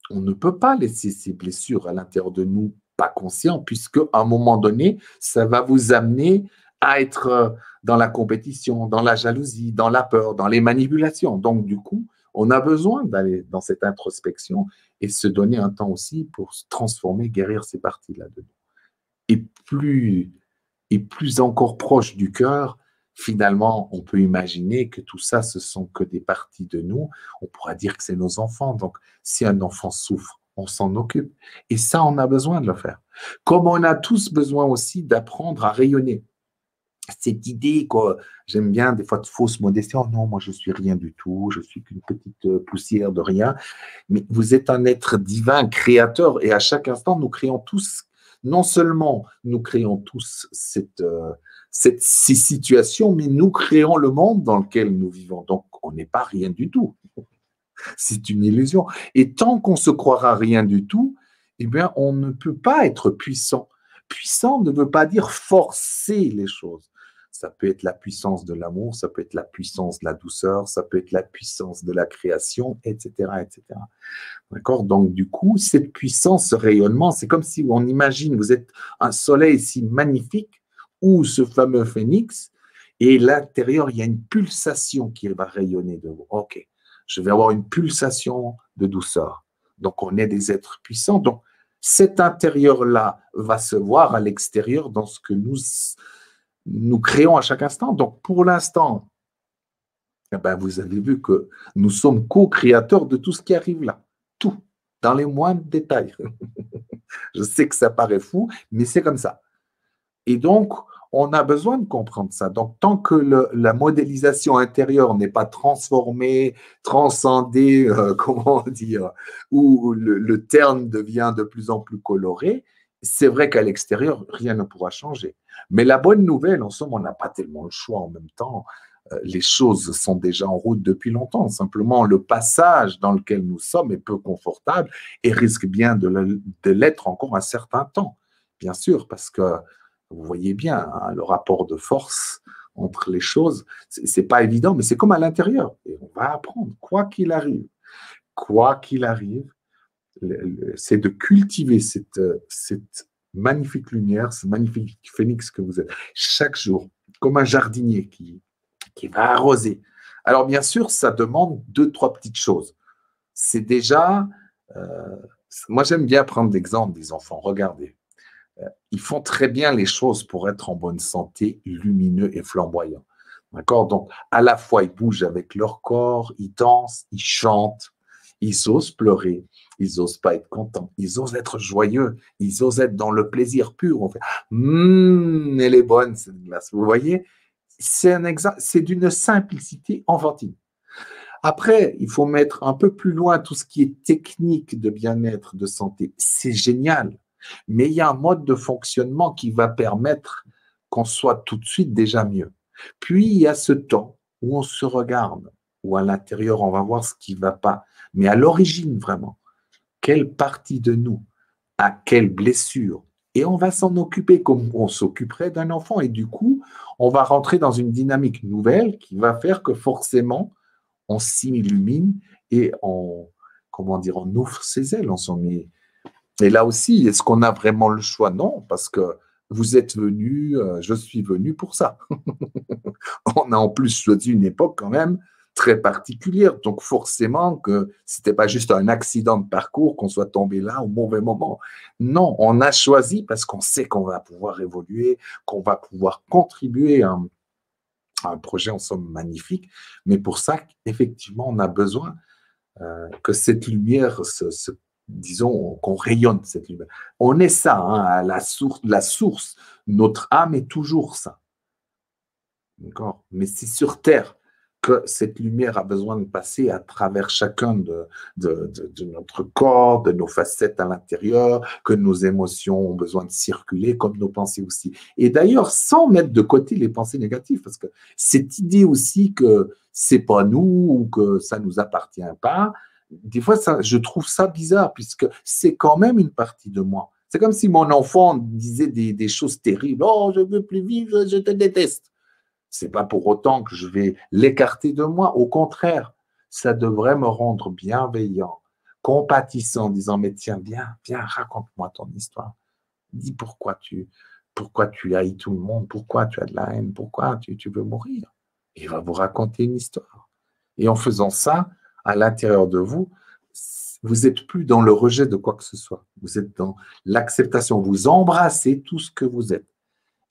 On ne peut pas laisser ces blessures à l'intérieur de nous pas conscients, puisque à un moment donné, ça va vous amener à être dans la compétition, dans la jalousie, dans la peur, dans les manipulations. Donc, du coup, on a besoin d'aller dans cette introspection et se donner un temps aussi pour se transformer, guérir ces parties-là de nous. Et plus encore proche du cœur, finalement, on peut imaginer que tout ça, ce sont que des parties de nous. On pourra dire que c'est nos enfants. Donc, si un enfant souffre, on s'en occupe. Et ça, on a besoin de le faire. Comme on a tous besoin aussi d'apprendre à rayonner. Cette idée que j'aime bien, des fois, de fausse modestie. Oh non, moi, je suis rien du tout. Je suis qu'une petite poussière de rien. Mais vous êtes un être divin, créateur. Et à chaque instant, nous créons tous, non seulement nous créons tous ces situations, mais nous créons le monde dans lequel nous vivons. Donc, on n'est pas rien du tout. C'est une illusion. Et tant qu'on se croira rien du tout, eh bien, on ne peut pas être puissant. Puissant ne veut pas dire forcer les choses. Ça peut être la puissance de l'amour, ça peut être la puissance de la douceur, ça peut être la puissance de la création, etc., etc. D'accord? Donc, du coup, cette puissance, ce rayonnement, c'est comme si on imagine, vous êtes un soleil si magnifique, ou ce fameux phénix, et à l'intérieur, il y a une pulsation qui va rayonner de vous. OK, je vais avoir une pulsation de douceur. Donc, on est des êtres puissants. Donc, cet intérieur-là va se voir à l'extérieur dans ce que nous créons à chaque instant. Donc, pour l'instant, eh ben, vous avez vu que nous sommes co-créateurs de tout ce qui arrive là. Tout, dans les moindres détails. Je sais que ça paraît fou, mais c'est comme ça. Et donc, on a besoin de comprendre ça. Donc, tant que la modélisation intérieure n'est pas transformée, transcendée, comment dire, où le terme devient de plus en plus coloré, c'est vrai qu'à l'extérieur, rien ne pourra changer. Mais la bonne nouvelle, en somme, on n'a pas tellement le choix en même temps. Les choses sont déjà en route depuis longtemps. Simplement, le passage dans lequel nous sommes est peu confortable et risque bien de l'être encore un certain temps. Bien sûr, parce que vous voyez bien, hein, le rapport de force entre les choses, c'est pas évident, mais c'est comme à l'intérieur. Et on va apprendre, quoi qu'il arrive. Quoi qu'il arrive, c'est de cultiver cette magnifique lumière, ce magnifique phénix que vous êtes, chaque jour, comme un jardinier qui va arroser. Alors, bien sûr, ça demande 2-3 petites choses. C'est déjà, moi j'aime bien prendre l'exemple des enfants. Regardez, ils font très bien les choses pour être en bonne santé, lumineux et flamboyants. D'accord? Donc, à la fois, ils bougent avec leur corps, ils dansent, ils chantent, Ils osent pleurer, ils osent pas être contents, ils osent être joyeux, ils osent être dans le plaisir pur. On fait, elle est bonne cette glace. Vous voyez, c'est d'une simplicité enfantine. Après, il faut mettre un peu plus loin tout ce qui est technique de bien-être, de santé. C'est génial, mais il y a un mode de fonctionnement qui va permettre qu'on soit tout de suite déjà mieux. Puis, il y a ce temps où on se regarde, où à l'intérieur, on va voir ce qui ne va pas. Mais à l'origine, vraiment, quelle partie de nous a quelle blessure? Et on va s'en occuper comme on s'occuperait d'un enfant. Et du coup, on va rentrer dans une dynamique nouvelle qui va faire que forcément, on s'illumine et comment dire, on ouvre ses ailes, on s'en met. Et là aussi, est-ce qu'on a vraiment le choix? Non, parce que vous êtes venu, je suis venu pour ça. On a en plus choisi une époque quand même très particulière, donc forcément que c'était pas juste un accident de parcours qu'on soit tombé là au mauvais moment. Non, on a choisi parce qu'on sait qu'on va pouvoir évoluer, qu'on va pouvoir contribuer à un projet en somme magnifique, mais pour ça, effectivement, on a besoin que cette lumière, disons, qu'on rayonne cette lumière. On est ça, hein, la source, notre âme est toujours ça. D'accord? Mais c'est sur Terre que cette lumière a besoin de passer à travers chacun de notre corps, de nos facettes à l'intérieur, que nos émotions ont besoin de circuler, comme nos pensées aussi. Et d'ailleurs, sans mettre de côté les pensées négatives, parce que cette idée aussi que c'est pas nous ou que ça nous appartient pas, des fois, je trouve ça bizarre, puisque c'est quand même une partie de moi. C'est comme si mon enfant disait des choses terribles. Oh, je ne veux plus vivre, je te déteste. C'est pas pour autant que je vais l'écarter de moi. Au contraire, ça devrait me rendre bienveillant, compatissant, en disant, mais tiens, viens, raconte-moi ton histoire. Dis pourquoi tu haïs tout le monde, pourquoi tu as de la haine, pourquoi tu veux mourir. Il va vous raconter une histoire. Et en faisant ça, à l'intérieur de vous, vous n'êtes plus dans le rejet de quoi que ce soit. Vous êtes dans l'acceptation. Vous embrassez tout ce que vous êtes.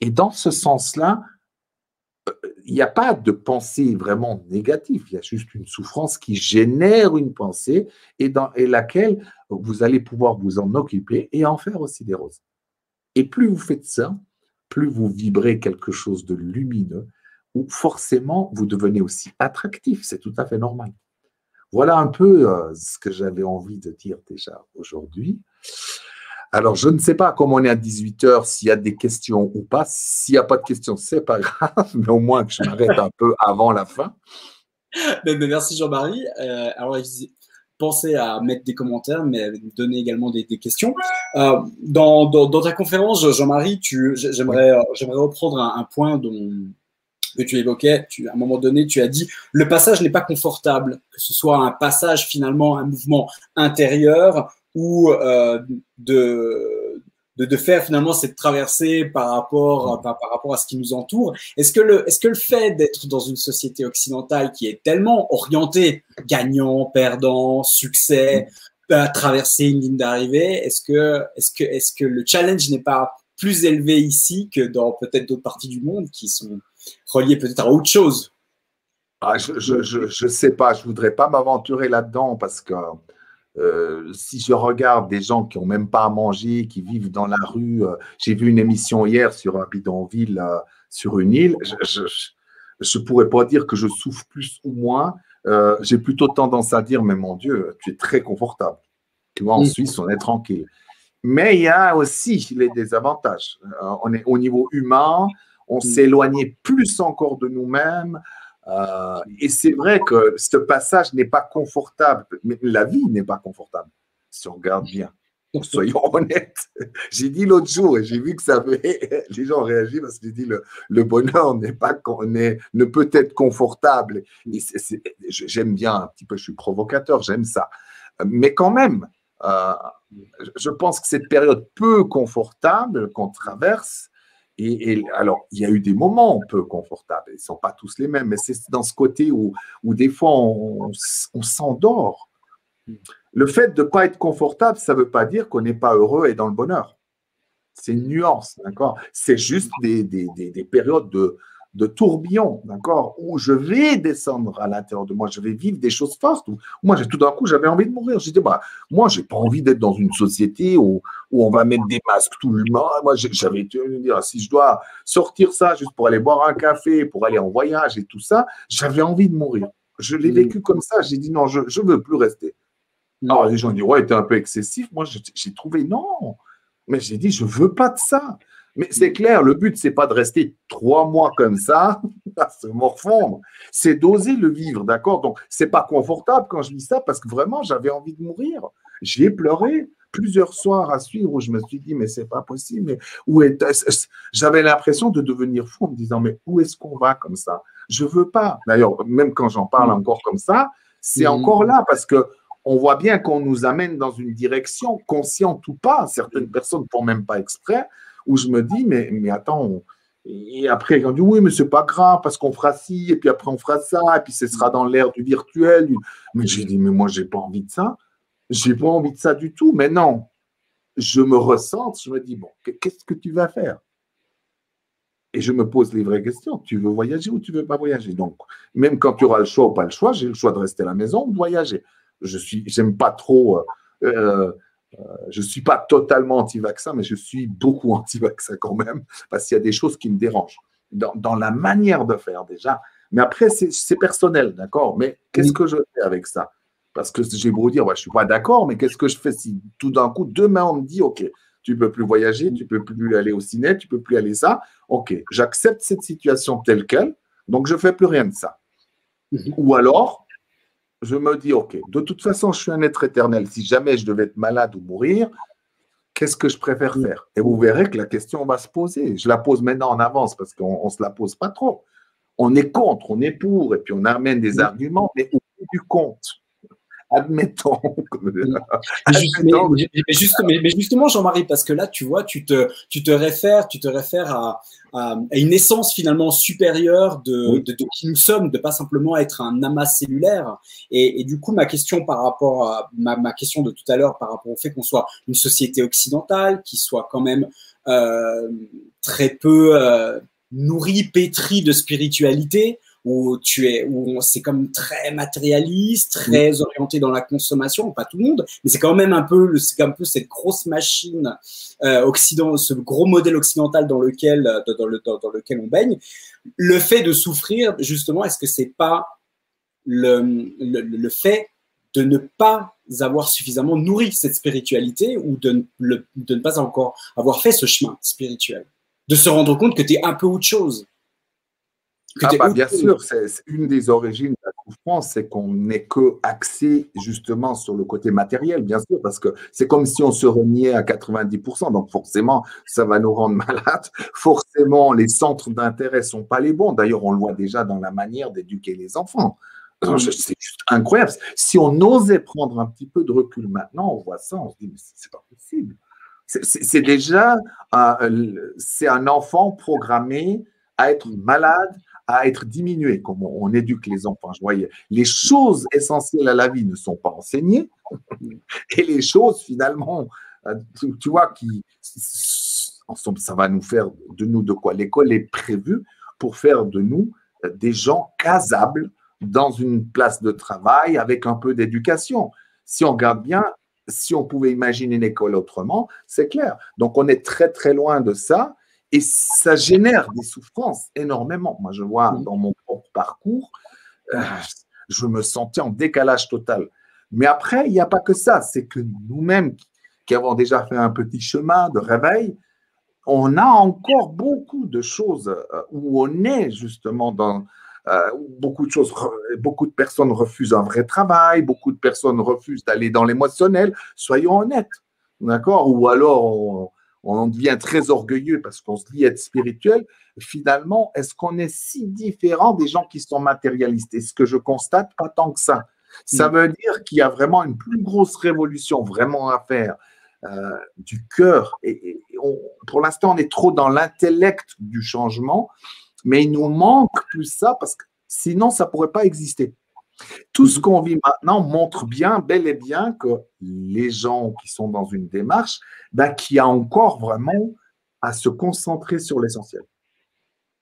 Et dans ce sens-là, il n'y a pas de pensée vraiment négative, il y a juste une souffrance qui génère une pensée et laquelle vous allez pouvoir vous en occuper et en faire aussi des roses. Et plus vous faites ça, plus vous vibrez quelque chose de lumineux, où forcément vous devenez aussi attractif, c'est tout à fait normal. Voilà un peu ce que j'avais envie de dire déjà aujourd'hui. Alors, je ne sais pas, comme on est à 18h, s'il y a des questions ou pas. S'il n'y a pas de questions, ce n'est pas grave, mais au moins que je m'arrête un peu avant la fin. Mais merci Jean-Marie. Alors, pensez à mettre des commentaires, mais donner également des questions. Dans ta conférence, Jean-Marie, j'aimerais reprendre un point que tu évoquais. À un moment donné, tu as dit le passage n'est pas confortable, que ce soit un passage finalement, un mouvement intérieur ou de faire finalement cette traversée par rapport à ce qui nous entoure. Est-ce que le fait d'être dans une société occidentale qui est tellement orientée gagnant, perdant, succès, traverser une ligne d'arrivée, est-ce que le challenge n'est pas plus élevé ici que dans peut-être d'autres parties du monde qui sont reliées peut-être à autre chose? Je sais pas, je voudrais pas m'aventurer là-dedans parce que si je regarde des gens qui n'ont même pas à manger, qui vivent dans la rue, j'ai vu une émission hier sur un bidonville, sur une île, je ne pourrais pas dire que je souffre plus ou moins. J'ai plutôt tendance à dire, mais mon Dieu, tu es très confortable. Tu vois, en Suisse, on est tranquille. Mais il y a aussi les désavantages. On est au niveau humain, on s'éloignait plus encore de nous-mêmes. Et c'est vrai que ce passage n'est pas confortable, mais la vie n'est pas confortable, si on regarde bien. Soyons honnêtes. J'ai dit l'autre jour, et j'ai vu que ça fait, les gens réagissent parce que j'ai dit le bonheur ne peut être confortable. Et j'aime bien un petit peu, je suis provocateur, j'aime ça. Mais quand même, je pense que cette période peu confortable qu'on traverse, et alors, il y a eu des moments peu confortables, ils ne sont pas tous les mêmes, mais c'est dans ce côté où des fois on s'endort. Le fait de ne pas être confortable, ça ne veut pas dire qu'on n'est pas heureux et dans le bonheur. C'est une nuance, d'accord? C'est juste des périodes de tourbillon, d'accord, où je vais descendre à l'intérieur de moi, je vais vivre des choses fortes. Moi, tout d'un coup, j'avais envie de mourir. Je disais, bah, moi, j'ai pas envie d'être dans une société où on va mettre des masques tout le monde. Moi, j'avais dire, si je dois sortir ça juste pour aller boire un café, pour aller en voyage et tout ça, j'avais envie de mourir. Je l'ai vécu comme ça. J'ai dit, non, je ne veux plus rester. Alors, les gens disent, ouais, t'es un peu excessif. Moi, j'ai trouvé, non. Mais j'ai dit, je ne veux pas de ça. Mais c'est clair, le but, ce n'est pas de rester 3 mois comme ça, à se morfondre. C'est d'oser le vivre, d'accord? Donc, ce n'est pas confortable quand je dis ça, parce que vraiment, j'avais envie de mourir. J'ai pleuré plusieurs soirs à suivre où je me suis dit, mais ce n'est pas possible. Mais j'avais l'impression de devenir fou en me disant, mais où est-ce qu'on va comme ça? Je ne veux pas. D'ailleurs, même quand j'en parle encore comme ça, c'est encore là, parce que on voit bien qu'on nous amène dans une direction, consciente ou pas, certaines personnes ne font même pas exprès, où je me dis, mais attends, et après, on dit, oui, mais c'est pas grave, parce qu'on fera ci, et puis après, on fera ça, et puis ce sera dans l'ère du virtuel. Mais j'ai dit, mais moi, j'ai pas envie de ça. J'ai pas envie de ça du tout. Mais non, je me ressens, je me dis, bon, qu'est-ce que tu vas faire? Et je me pose les vraies questions. Tu veux voyager ou tu veux pas voyager? Donc, même quand tu auras le choix ou pas le choix, j'ai le choix de rester à la maison ou de voyager. J'aime pas trop, je suis pas totalement anti-vaccin, mais je suis beaucoup anti-vaccin quand même, parce qu'il y a des choses qui me dérangent dans la manière de faire déjà. Mais après, c'est personnel, d'accord? Mais qu'est-ce que je fais avec ça? Parce que j'ai beau dire, ouais, je suis pas d'accord, mais qu'est-ce que je fais si tout d'un coup, demain, on me dit, OK, tu peux plus voyager, tu peux plus aller au ciné, tu peux plus aller ça. OK, j'accepte cette situation telle qu'elle, donc je fais plus rien de ça. Ou alors, je me dis, OK, de toute façon, je suis un être éternel. Si jamais je devais être malade ou mourir, qu'est-ce que je préfère faire? Et vous verrez que la question va se poser. Je la pose maintenant en avance parce qu'on ne se la pose pas trop. On est contre, on est pour, et puis on amène des arguments, mais au bout du compte, admettons. Mais justement, Jean-Marie, parce que là, tu vois, tu te réfères à une essence finalement supérieure de qui nous sommes, de pas simplement être un amas cellulaire. Et du coup, ma question par rapport à ma question de tout à l'heure, par rapport au fait qu'on soit une société occidentale, qui soit quand même très peu nourrie, pétrie de spiritualité, où c'est comme très matérialiste, très orienté dans la consommation, pas tout le monde, mais c'est quand même un peu cette grosse machine ce gros modèle occidental dans lequel on baigne. Le fait de souffrir, justement, est-ce que c'est pas le fait de ne pas avoir suffisamment nourri cette spiritualité ou de ne pas encore avoir fait ce chemin spirituel, de se rendre compte que tu es un peu autre chose? Bien sûr, c'est une des origines de la souffrance, c'est qu'on n'est que axé justement sur le côté matériel, bien sûr, parce que c'est comme si on se reniait à 90%, donc forcément, ça va nous rendre malades. Forcément, les centres d'intérêt ne sont pas les bons. D'ailleurs, on le voit déjà dans la manière d'éduquer les enfants. C'est juste incroyable. Si on osait prendre un petit peu de recul maintenant, on voit ça, on se dit, mais c'est pas possible. C'est déjà c'est un enfant programmé à être malade, à être diminué, comme on éduque les enfants. Je voyais, les choses essentielles à la vie ne sont pas enseignées, et les choses finalement, tu vois, ça va nous faire de nous de quoi? L'école est prévue pour faire de nous des gens casables dans une place de travail avec un peu d'éducation. Si on regarde bien, si on pouvait imaginer une école autrement, c'est clair. Donc on est très très loin de ça. Et ça génère des souffrances énormément. Moi, je vois dans mon propre parcours, je me sentais en décalage total. Mais après, il n'y a pas que ça. C'est que nous-mêmes, qui avons déjà fait un petit chemin de réveil, on a encore beaucoup de choses où on est justement dans beaucoup de choses. Beaucoup de personnes refusent un vrai travail, beaucoup de personnes refusent d'aller dans l'émotionnel. Soyons honnêtes, d'accord? Ou alors on devient très orgueilleux parce qu'on se dit être spirituel. Finalement, est-ce qu'on est si différent des gens qui sont matérialistes? Et ce que je constate, pas tant que ça. Ça veut dire qu'il y a vraiment une plus grosse révolution vraiment à faire du cœur. Pour l'instant, on est trop dans l'intellect du changement, mais il nous manque plus ça parce que sinon, ça ne pourrait pas exister. Tout ce qu'on vit maintenant montre bien, bel et bien, que les gens qui sont dans une démarche, qu'il y a encore vraiment à se concentrer sur l'essentiel.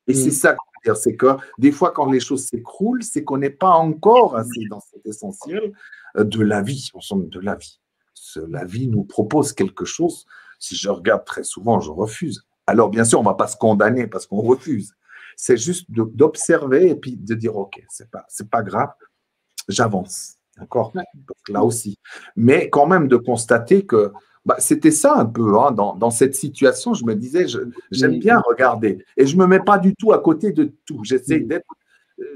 Et c'est ça que dire, c'est que des fois, quand les choses s'écroulent, c'est qu'on n'est pas encore assez dans cet essentiel de la vie, ensemble de la vie. La vie nous propose quelque chose. Si je regarde très souvent, je refuse. Alors, bien sûr, on ne va pas se condamner parce qu'on refuse. C'est juste d'observer et puis de dire, OK, c'est pas grave, j'avance. D'accord? Là aussi. Mais quand même de constater que c'était ça un peu, hein, dans cette situation, je me disais, j'aime bien regarder et je ne me mets pas du tout à côté de tout. J'essaie d'être,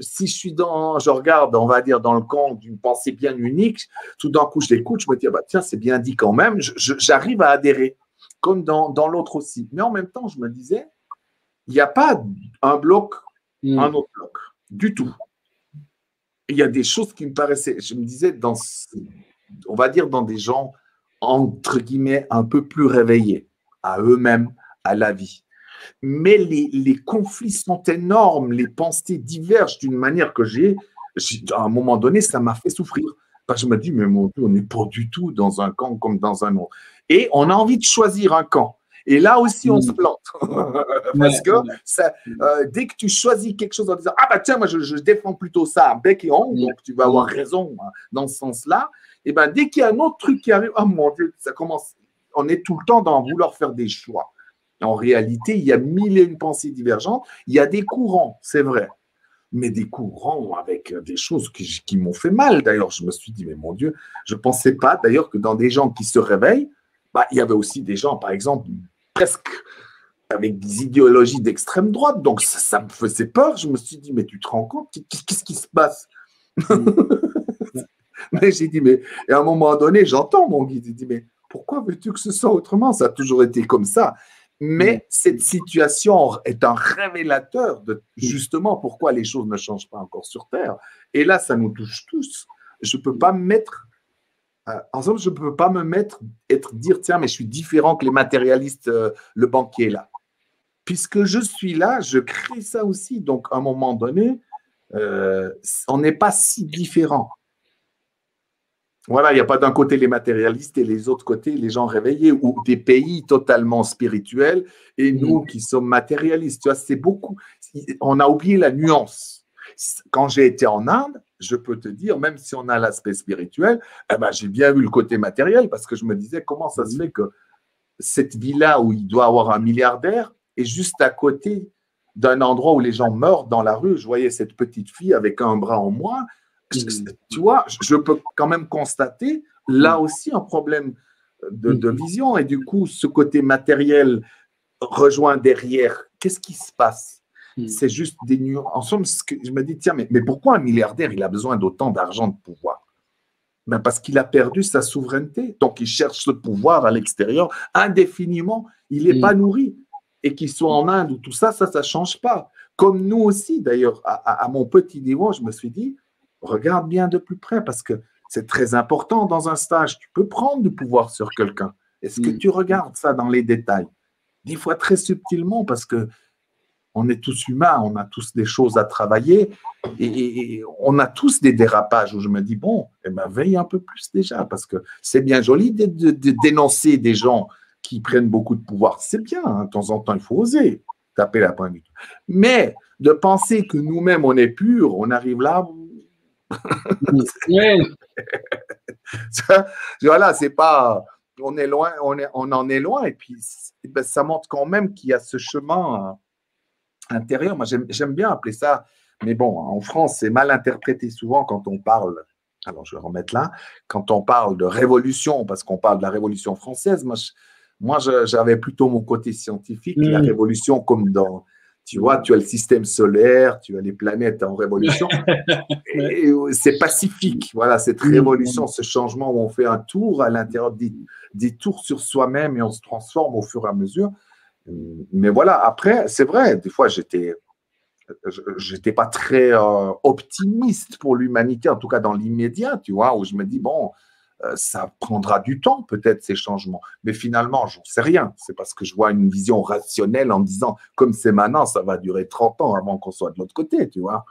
si je regarde, on va dire, dans le camp d'une pensée bien unique, tout d'un coup, je l'écoute, je me dis, tiens, c'est bien dit quand même, j'arrive à adhérer, comme dans l'autre aussi. Mais en même temps, je me disais, il n'y a pas un bloc, un autre bloc, du tout. Il y a des choses qui me paraissaient, je me disais, on va dire, dans des gens entre guillemets, un peu plus réveillés à eux-mêmes, à la vie. Mais les conflits sont énormes, les pensées divergent d'une manière que à un moment donné, ça m'a fait souffrir. Parce que je me dis, mais mon Dieu, on n'est pas du tout dans un camp comme dans un autre. Et on a envie de choisir un camp. Et là aussi, on se plante. Parce que dès que tu choisis quelque chose en disant, tiens, moi, je défends plutôt ça, bec et ongle, donc tu vas avoir raison dans ce sens-là. Et dès qu'il y a un autre truc qui arrive, oh mon Dieu, ça commence. On est tout le temps dans vouloir faire des choix. En réalité, il y a mille et une pensées divergentes. Il y a des courants, c'est vrai. Mais des courants avec des choses qui m'ont fait mal. D'ailleurs, je me suis dit, mais mon Dieu, je ne pensais pas d'ailleurs que dans des gens qui se réveillent, il y avait aussi des gens, par exemple, presque avec des idéologies d'extrême droite. Donc, ça me faisait peur. Je me suis dit, mais tu te rends compte, qu'est-ce qui se passe? Mais j'ai dit, mais et à un moment donné, j'entends mon guide, il dit, mais pourquoi veux-tu que ce soit autrement? Ça a toujours été comme ça. Mais cette situation est un révélateur de justement pourquoi les choses ne changent pas encore sur Terre. Et là, ça nous touche tous. Je ne peux pas me mettre, ensemble, je ne peux pas me mettre, dire, tiens, mais je suis différent que les matérialistes, le banquier là. Puisque je suis là, je crée ça aussi. Donc, à un moment donné, on n'est pas si différents. Voilà, il n'y a pas d'un côté les matérialistes et les autres côtés les gens réveillés ou des pays totalement spirituels et nous qui sommes matérialistes. Tu vois, c'est beaucoup. On a oublié la nuance. Quand j'ai été en Inde, je peux te dire, même si on a l'aspect spirituel, j'ai bien vu le côté matériel parce que je me disais comment ça se fait que cette ville-là où il doit avoir un milliardaire est juste à côté d'un endroit où les gens meurent dans la rue. Je voyais cette petite fille avec un bras en moins. Tu vois, je peux quand même constater là aussi un problème de vision et du coup, ce côté matériel rejoint derrière. Qu'est-ce qui se passe? C'est juste des nuances. En somme, je me dis, tiens, mais pourquoi un milliardaire, il a besoin d'autant d'argent, de pouvoir? Parce qu'il a perdu sa souveraineté. Donc, il cherche ce pouvoir à l'extérieur indéfiniment. Il n'est pas nourri. Et qu'il soit en Inde ou tout ça, ça ne change pas. Comme nous aussi, d'ailleurs, à mon petit niveau, je me suis dit, regarde bien de plus près parce que c'est très important dans un stage. Tu peux prendre du pouvoir sur quelqu'un. Est-ce que tu regardes ça dans les détails? Des fois très subtilement parce que on est tous humains, on a tous des choses à travailler et on a tous des dérapages où je me dis, bon, veille un peu plus déjà parce que c'est bien joli de dénoncer des gens qui prennent beaucoup de pouvoir. C'est bien, hein, de temps en temps, il faut oser taper la pointe du tout. Mais de penser que nous-mêmes, on est purs, on arrive là… Voilà, c'est pas… On est loin, on en est loin et puis ça montre quand même qu'il y a ce chemin intérieur. Moi, j'aime bien appeler ça, mais bon, en France, c'est mal interprété souvent quand on parle, alors je vais remettre là, quand on parle de révolution, parce qu'on parle de la Révolution française, moi j'avais plutôt mon côté scientifique, la révolution comme dans… Tu vois, tu as le système solaire, tu as les planètes en révolution. Et c'est pacifique, voilà, cette révolution, ce changement où on fait un tour à l'intérieur des tours sur soi-même et on se transforme au fur et à mesure. Mais voilà, après, c'est vrai, des fois, j'étais pas très optimiste pour l'humanité, en tout cas dans l'immédiat, tu vois, où je me dis, bon, ça prendra du temps, peut-être, ces changements. Mais finalement, j'en sais rien. C'est parce que je vois une vision rationnelle en me disant, comme c'est maintenant, ça va durer 30 ans avant qu'on soit de l'autre côté, tu vois.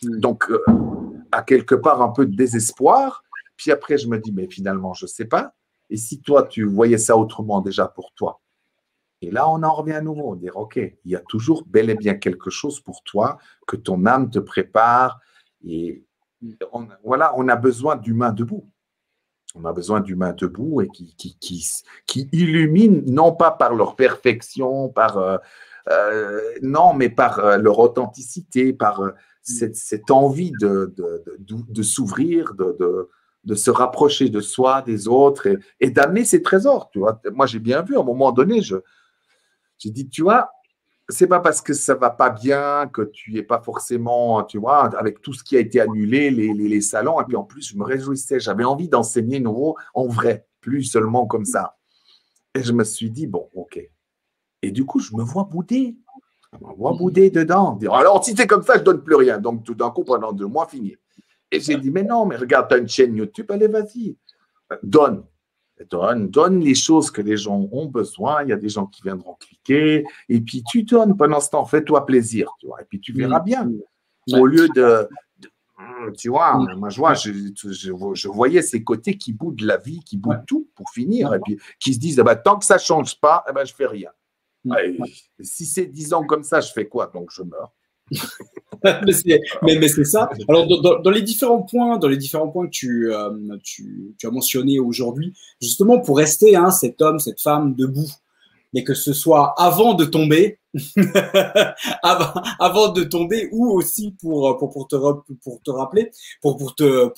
Donc, à quelque part, un peu de désespoir. Puis après, je me dis, mais finalement, je ne sais pas. Et si toi, tu voyais ça autrement déjà pour toi? Et là, on en revient à nouveau, dire, OK, il y a toujours bel et bien quelque chose pour toi que ton âme te prépare. Et voilà, on a besoin d'humains debout. On a besoin d'humains debout et qui illuminent, non pas par leur perfection, non, mais par leur authenticité, par cette envie de s'ouvrir, de se rapprocher de soi, des autres et d'amener ses trésors. Tu vois. Moi, j'ai bien vu, à un moment donné, j'ai dit, tu vois, c'est pas parce que ça va pas bien que tu n'es pas forcément, tu vois, avec tout ce qui a été annulé, les salons. Et puis en plus, je me réjouissais, j'avais envie d'enseigner nouveau en vrai, plus seulement comme ça. Et je me suis dit, bon, OK. Et du coup, je me vois bouder. Je me vois bouder dedans. Dire, alors, si c'est comme ça, je donne plus rien. Donc, tout d'un coup, pendant 2 mois, fini. Et j'ai dit, mais non, mais regarde, tu as une chaîne YouTube, allez, vas-y. Donne. Donne les choses que les gens ont besoin. Il y a des gens qui viendront cliquer. Et puis, tu donnes pendant ce temps. Fais-toi plaisir. Tu vois, et puis, tu verras bien. Au lieu tu vois, moi, je voyais ces côtés qui boudent la vie, qui boudent tout pour finir. Et puis, qui se disent, tant que ça ne change pas, je ne fais rien. Et si c'est 10 ans comme ça, je fais quoi? Donc, je meurs. mais c'est ça. Alors, dans les différents points que tu as mentionnés aujourd'hui, justement, pour rester cet homme, cette femme debout, mais que ce soit avant de tomber, avant de tomber, ou aussi pour te rappeler, pour te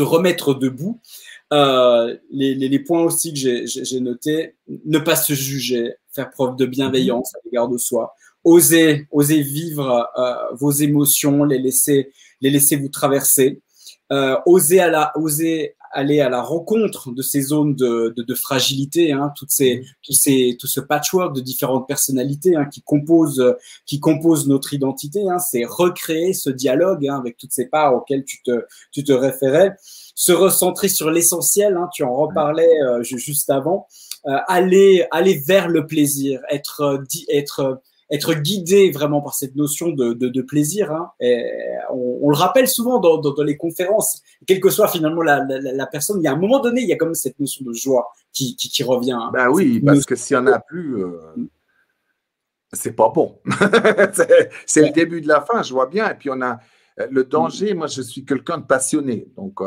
remettre debout. Les points aussi que j'ai notés: ne pas se juger, faire preuve de bienveillance à l'égard de soi, oser vivre vos émotions, les laisser vous traverser, oser aller à la rencontre de ces zones de fragilité, tout ce patchwork de différentes personnalités qui composent notre identité, c'est recréer ce dialogue avec toutes ces parts auxquelles tu te référais, se recentrer sur l'essentiel, tu en reparlais juste avant, aller vers le plaisir, être guidé vraiment par cette notion de plaisir. Et on le rappelle souvent dans les conférences, quelle que soit finalement la personne, il y a un moment donné, il y a comme cette notion de joie qui revient. Ben oui, parce que s'il n'y en a plus, c'est pas bon. C'est le début de la fin, je vois bien. Et puis on a le danger. Moi, je suis quelqu'un de passionné. Donc,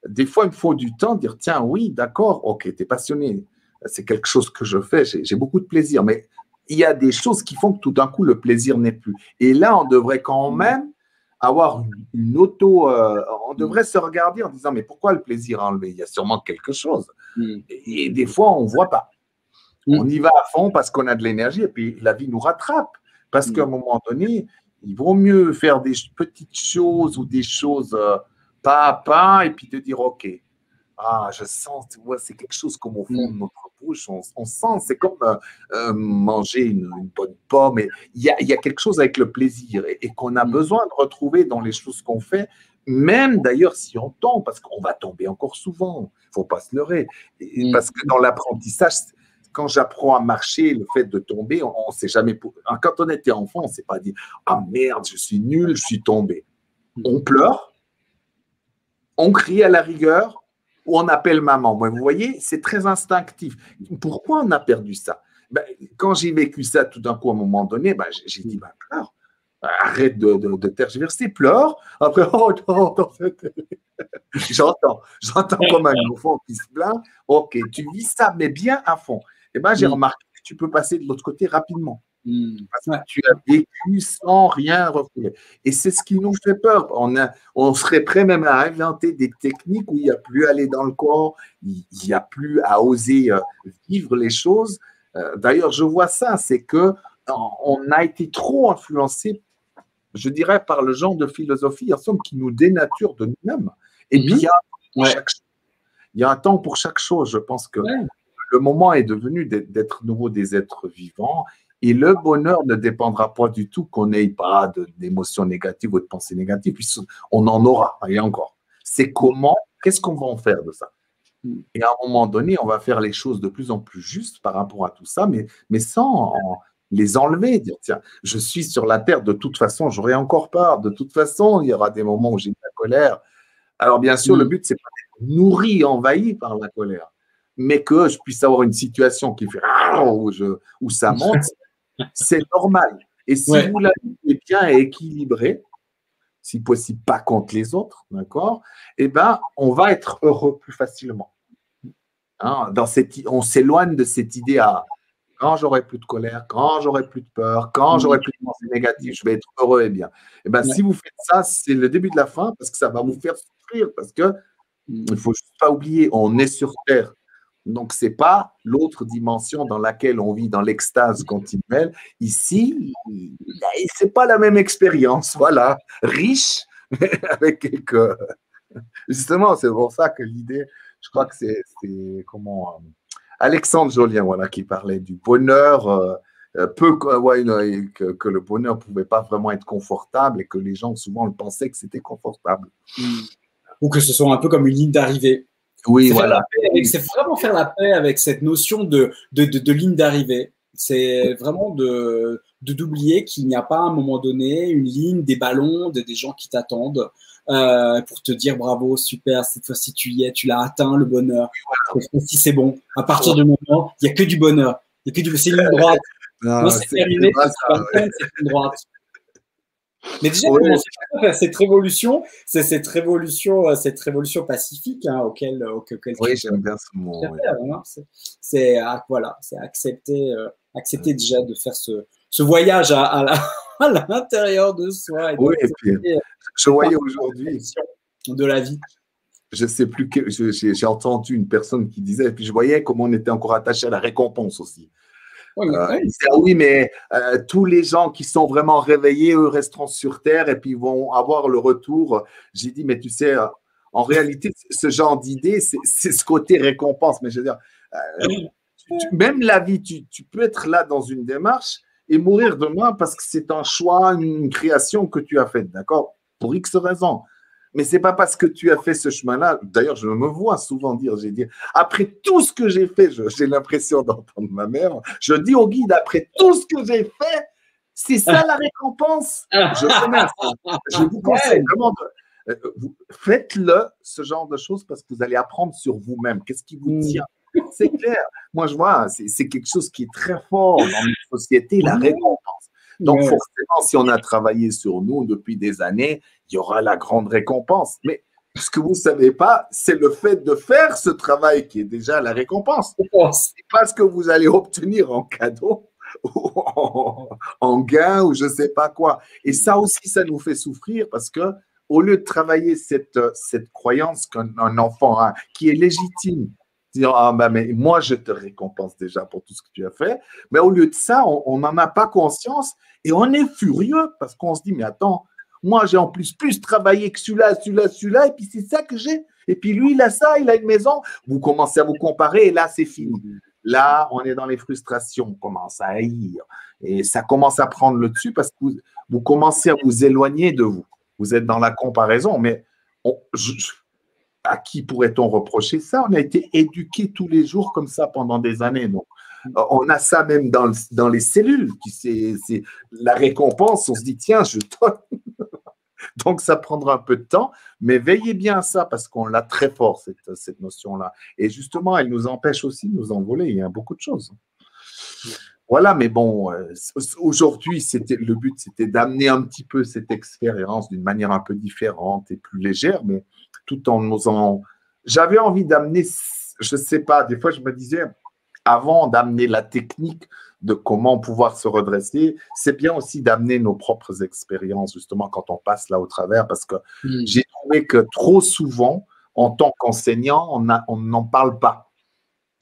des fois, il me faut du temps de dire, tiens, oui, d'accord, ok, tu es passionné. C'est quelque chose que je fais, j'ai beaucoup de plaisir. Mais il y a des choses qui font que tout d'un coup, le plaisir n'est plus. Et là, on devrait quand même avoir une on devrait se regarder en disant, mais pourquoi le plaisir a enlevé? Il y a sûrement quelque chose. Et des fois, on ne voit pas. On y va à fond parce qu'on a de l'énergie et puis la vie nous rattrape. Parce qu'à un moment donné, il vaut mieux faire des petites choses ou des choses pas à pas et puis te dire, OK, je sens, tu vois, c'est quelque chose comme au fond de notre bouche, on sent, c'est comme manger une bonne pomme. Il y a quelque chose avec le plaisir et qu'on a besoin de retrouver dans les choses qu'on fait, même d'ailleurs si on tombe, parce qu'on va tomber encore souvent, il ne faut pas se leurrer. Parce que dans l'apprentissage, quand j'apprends à marcher, le fait de tomber, on ne sait jamais. Quand on était enfant, on ne s'est pas dit, ah merde, je suis nul, je suis tombé. On pleure, on crie à la rigueur, ou on appelle maman. Vous voyez, c'est très instinctif. Pourquoi on a perdu ça? Quand j'ai vécu ça, tout d'un coup, à un moment donné, j'ai dit, pleure. Arrête de tergiverser, pleure. Après, j'entends comme un enfant qui se plaint. Ok, tu vis ça, mais bien à fond. J'ai remarqué que tu peux passer de l'autre côté rapidement. Parce que tu as vécu sans rien refouler. Et c'est ce qui nous fait peur. On serait prêt même à inventer des techniques où il n'y a plus à aller dans le corps, il n'y a plus à oser vivre les choses. D'ailleurs, je vois ça, c'est que on a été trop influencé, je dirais, par le genre de philosophie, en somme, qui nous dénature de nous-mêmes. Et puis, il y a un temps pour chaque chose. Je pense que le moment est devenu d'être nouveau des êtres vivants. Et le bonheur ne dépendra pas du tout qu'on n'ait pas d'émotions négatives ou de pensées négatives, puisqu'on en aura, et encore. C'est comment, qu'est-ce qu'on va en faire de ça? Et à un moment donné, on va faire les choses de plus en plus justes par rapport à tout ça, mais sans les enlever, dire, tiens, je suis sur la terre, de toute façon, j'aurai encore peur, de toute façon, il y aura des moments où j'ai de la colère. Alors, bien sûr, le but, c'est pas d'être nourri, envahi par la colère, mais que je puisse avoir une situation qui fait où ça monte, c'est normal. Et si vous la vivez bien et équilibré, si possible pas contre les autres, d'accord, eh ben, on va être heureux plus facilement. Hein, on s'éloigne de cette idée quand j'aurai plus de colère, quand j'aurai plus de peur, quand j'aurai plus de pensées négatives, je vais être heureux et bien. Eh ben, si vous faites ça, c'est le début de la fin parce que ça va vous faire souffrir parce que il faut juste pas oublier, on est sur Terre. Donc, ce n'est pas l'autre dimension dans laquelle on vit dans l'extase continuelle. Ici, ce n'est pas la même expérience. Voilà, riche, avec quelques… Justement, c'est pour ça que l'idée, je crois que c'est comment… Alexandre Jolien, voilà, qui parlait du bonheur, que le bonheur ne pouvait pas vraiment être confortable et que les gens souvent le pensaient que c'était confortable. Ou que ce soit un peu comme une ligne d'arrivée. Oui, voilà. C'est vraiment faire la paix avec cette notion de ligne d'arrivée. C'est vraiment d'oublier qu'il n'y a pas à un moment donné une ligne, des ballons, des gens qui t'attendent pour te dire bravo, super, cette fois-ci tu y es, tu l'as atteint, le bonheur. Cette fois-ci c'est bon. À partir du moment, il n'y a que du bonheur. C'est une ligne droite. Non, c'est terminé, c'est une droite. Mais déjà, comment cette révolution pacifique auquel oui, j'aime bien ce mot. C'est accepter déjà de faire ce voyage à l'intérieur de soi. Oui, et puis je voyais aujourd'hui de la vie. Je sais plus que j'ai entendu une personne qui disait, et puis je voyais comment on était encore attaché à la récompense aussi. Il disait, oui, mais tous les gens qui sont vraiment réveillés, eux, resteront sur Terre et puis vont avoir le retour. J'ai dit, mais tu sais, en réalité, ce genre d'idée, c'est ce côté récompense. Mais je veux dire, même la vie, tu peux être là dans une démarche et mourir demain parce que c'est un choix, une création que tu as faite, d'accord? Pour X raisons. Mais ce n'est pas parce que tu as fait ce chemin-là. D'ailleurs, je me vois souvent dire, après tout ce que j'ai fait, j'ai l'impression d'entendre ma mère, je dis au guide, après tout ce que j'ai fait, c'est ça la récompense. Je vous conseille vraiment, faites-le, ce genre de choses, parce que vous allez apprendre sur vous-même. Qu'est-ce qui vous tient? C'est clair. Moi, je vois, c'est quelque chose qui est très fort dans notre société, la récompense. Donc, forcément, si on a travaillé sur nous depuis des années, il y aura la grande récompense. Mais ce que vous ne savez pas, c'est le fait de faire ce travail qui est déjà la récompense. C'est pas ce que vous allez obtenir en cadeau ou en gain ou je ne sais pas quoi. Et ça aussi, ça nous fait souffrir parce que au lieu de travailler cette croyance qu'un enfant a, qui est légitime, dire mais moi je te récompense déjà pour tout ce que tu as fait, mais au lieu de ça, on n'en a pas conscience et on est furieux parce qu'on se dit mais attends, moi j'ai en plus travaillé que celui-là, et puis c'est ça que j'ai, et puis lui il a ça, il a une maison, vous commencez à vous comparer et là c'est fini. Là on est dans les frustrations, on commence à haïr et ça commence à prendre le dessus parce que vous commencez à vous éloigner de vous. Vous êtes dans la comparaison, mais à qui pourrait-on reprocher ça? On a été éduqués tous les jours comme ça pendant des années. Donc, on a ça même dans les cellules. C'est la récompense, on se dit, tiens, je donne. Donc, ça prendra un peu de temps, mais veillez bien à ça parce qu'on l'a très fort, cette notion-là. Et justement, elle nous empêche aussi de nous envoler. Il y a beaucoup de choses. Voilà, mais bon, aujourd'hui, le but, c'était d'amener un petit peu cette expérience d'une manière un peu différente et plus légère, mais tout en osant… J'avais envie d'amener, je ne sais pas, des fois je me disais, avant d'amener la technique de comment pouvoir se redresser, c'est bien aussi d'amener nos propres expériences, justement, quand on passe là au travers, parce que j'ai trouvé que trop souvent, en tant qu'enseignant, on n'en parle pas.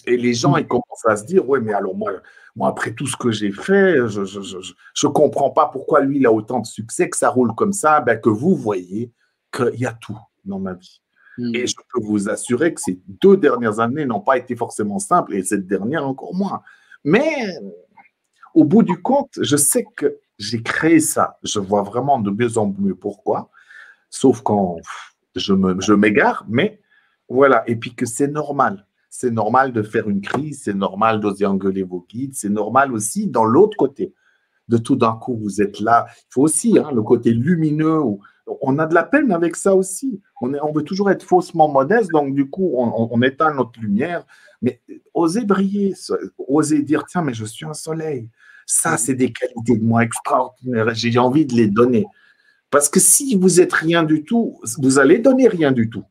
Et les gens, ils commencent à se dire, oui, mais alors moi, après tout ce que j'ai fait, je ne comprends pas pourquoi lui, il a autant de succès, que ça roule comme ça, que vous voyez qu'il y a tout dans ma vie. Et je peux vous assurer que ces 2 dernières années n'ont pas été forcément simples, et cette dernière encore moins. Mais au bout du compte, je sais que j'ai créé ça. Je vois vraiment de mieux en mieux pourquoi, sauf quand je m'égare, mais voilà. Et puis que c'est normal. C'est normal de faire une crise, c'est normal d'oser engueuler vos guides, c'est normal aussi dans l'autre côté de tout d'un coup, vous êtes là. Il faut aussi le côté lumineux. On a de la peine avec ça aussi. On veut toujours être faussement modeste, donc du coup, on éteint notre lumière. Mais osez briller, osez dire, tiens, mais je suis un soleil. Ça, c'est des qualités de moi extraordinaires. J'ai envie de les donner. Parce que si vous êtes rien du tout, vous allez donner rien du tout.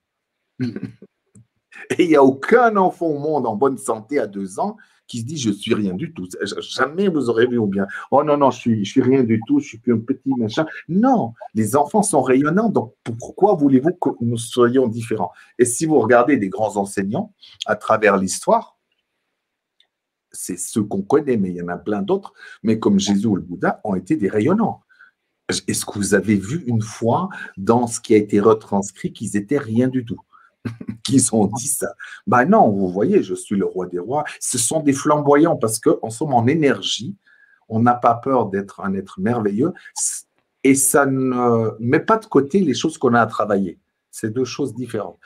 Et il n'y a aucun enfant au monde en bonne santé à 2 ans qui se dit je suis rien du tout. Jamais vous aurez vu ou bien oh non, non, je suis rien du tout, je suis qu'un petit machin. Non, les enfants sont rayonnants, donc pourquoi voulez-vous que nous soyons différents? Et si vous regardez des grands enseignants à travers l'histoire, c'est ceux qu'on connaît, mais il y en a plein d'autres, mais comme Jésus ou le Bouddha ont été des rayonnants. Est-ce que vous avez vu une fois dans ce qui a été retranscrit qu'ils étaient rien du tout? Qu'ils ont dit ça? Ben non, vous voyez, je suis le roi des rois. Ce sont des flamboyants parce qu'en somme, en énergie, on n'a pas peur d'être un être merveilleux et ça ne met pas de côté les choses qu'on a à travailler. C'est deux choses différentes.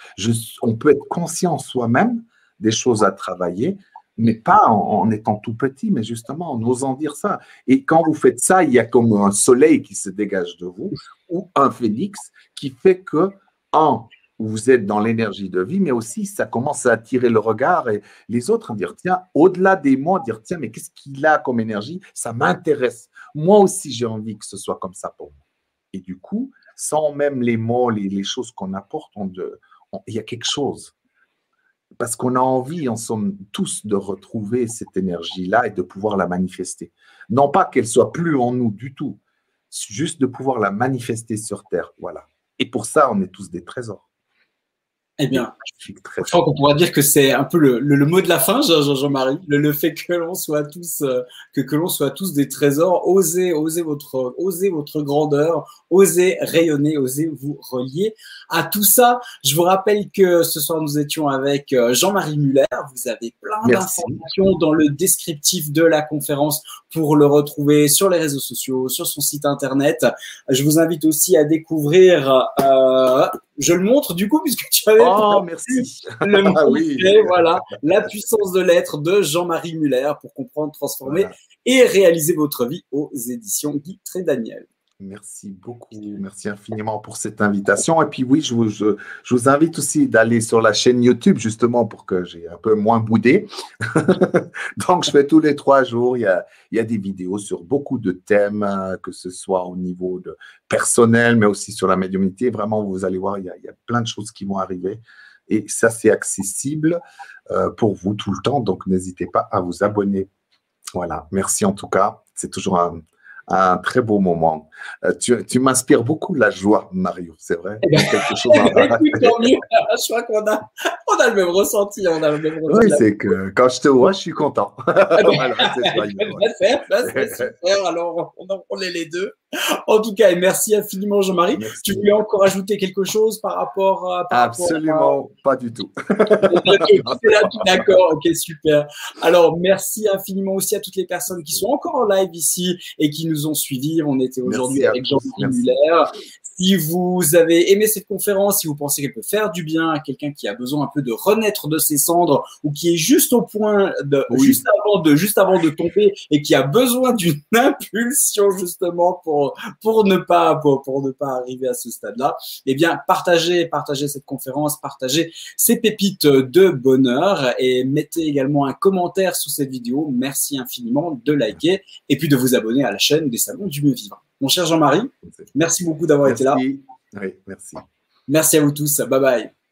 On peut être conscient soi-même des choses à travailler, mais pas en étant tout petit, mais justement en osant dire ça. Et quand vous faites ça, il y a comme un soleil qui se dégage de vous ou un phénix qui fait que, vous êtes dans l'énergie de vie, mais aussi ça commence à attirer le regard et les autres à dire, tiens, au-delà des mots, dire, tiens, mais qu'est-ce qu'il a comme énergie? Ça m'intéresse. Moi aussi, j'ai envie que ce soit comme ça pour moi. Et du coup, sans même les mots, les choses qu'on apporte, il y a quelque chose. Parce qu'on a envie, en somme, tous de retrouver cette énergie-là et de pouvoir la manifester. Non pas qu'elle soit plus en nous du tout, juste de pouvoir la manifester sur Terre. Voilà. Et pour ça, on est tous des trésors. Eh bien, je crois qu'on pourra dire que c'est un peu le mot de la fin, Jean-Marie, le fait que l'on soit tous que l'on soit tous des trésors. Osez votre grandeur, osez rayonner, osez vous relier à tout ça. Je vous rappelle que ce soir nous étions avec Jean-Marie Muller. Vous avez plein d'informations dans le descriptif de la conférence pour le retrouver sur les réseaux sociaux, sur son site internet. Je vous invite aussi à découvrir. Je le montre du coup puisque tu avais merci. le oui. Voilà, la puissance de l'être de Jean-Marie Muller pour comprendre, transformer et réaliser votre vie aux éditions Guy Trédaniel. Merci beaucoup, merci infiniment pour cette invitation. Et puis oui, je vous invite aussi d'aller sur la chaîne YouTube justement pour que j'ai un peu moins boudé. Donc je fais tous les 3 jours, il y a des vidéos sur beaucoup de thèmes, que ce soit au niveau de personnel, mais aussi sur la médiumnité. Vraiment, vous allez voir, il y a plein de choses qui vont arriver. Et ça, c'est accessible pour vous tout le temps. Donc n'hésitez pas à vous abonner. Voilà, merci en tout cas. C'est toujours un très beau moment. Tu m'inspires beaucoup de la joie, Mario, c'est vrai. Quelque chose je crois qu'on a le même ressenti. Oui, c'est que quand je te vois, je suis content. Voilà, c'est super. Alors, on est les deux. En tout cas, merci infiniment, Jean-Marie. Tu voulais encore ajouter quelque chose par rapport à… Absolument, pas du tout. D'accord, ok, super. Alors, merci infiniment aussi à toutes les personnes qui sont encore en live ici et qui nous ont suivis. On était aujourd'hui avec Jean-Marie Muller. Si vous avez aimé cette conférence, si vous pensez qu'elle peut faire du bien à quelqu'un qui a besoin un peu de renaître de ses cendres ou qui est juste au point de, juste avant de tomber et qui a besoin d'une impulsion justement pour ne pas arriver à ce stade-là, eh bien, partagez cette conférence, partagez ces pépites de bonheur et mettez également un commentaire sous cette vidéo. Merci infiniment de liker et puis de vous abonner à la chaîne des Salons du Mieux Vivre. Mon cher Jean-Marie, merci beaucoup d'avoir été là. Oui, merci. Merci à vous tous. Bye bye.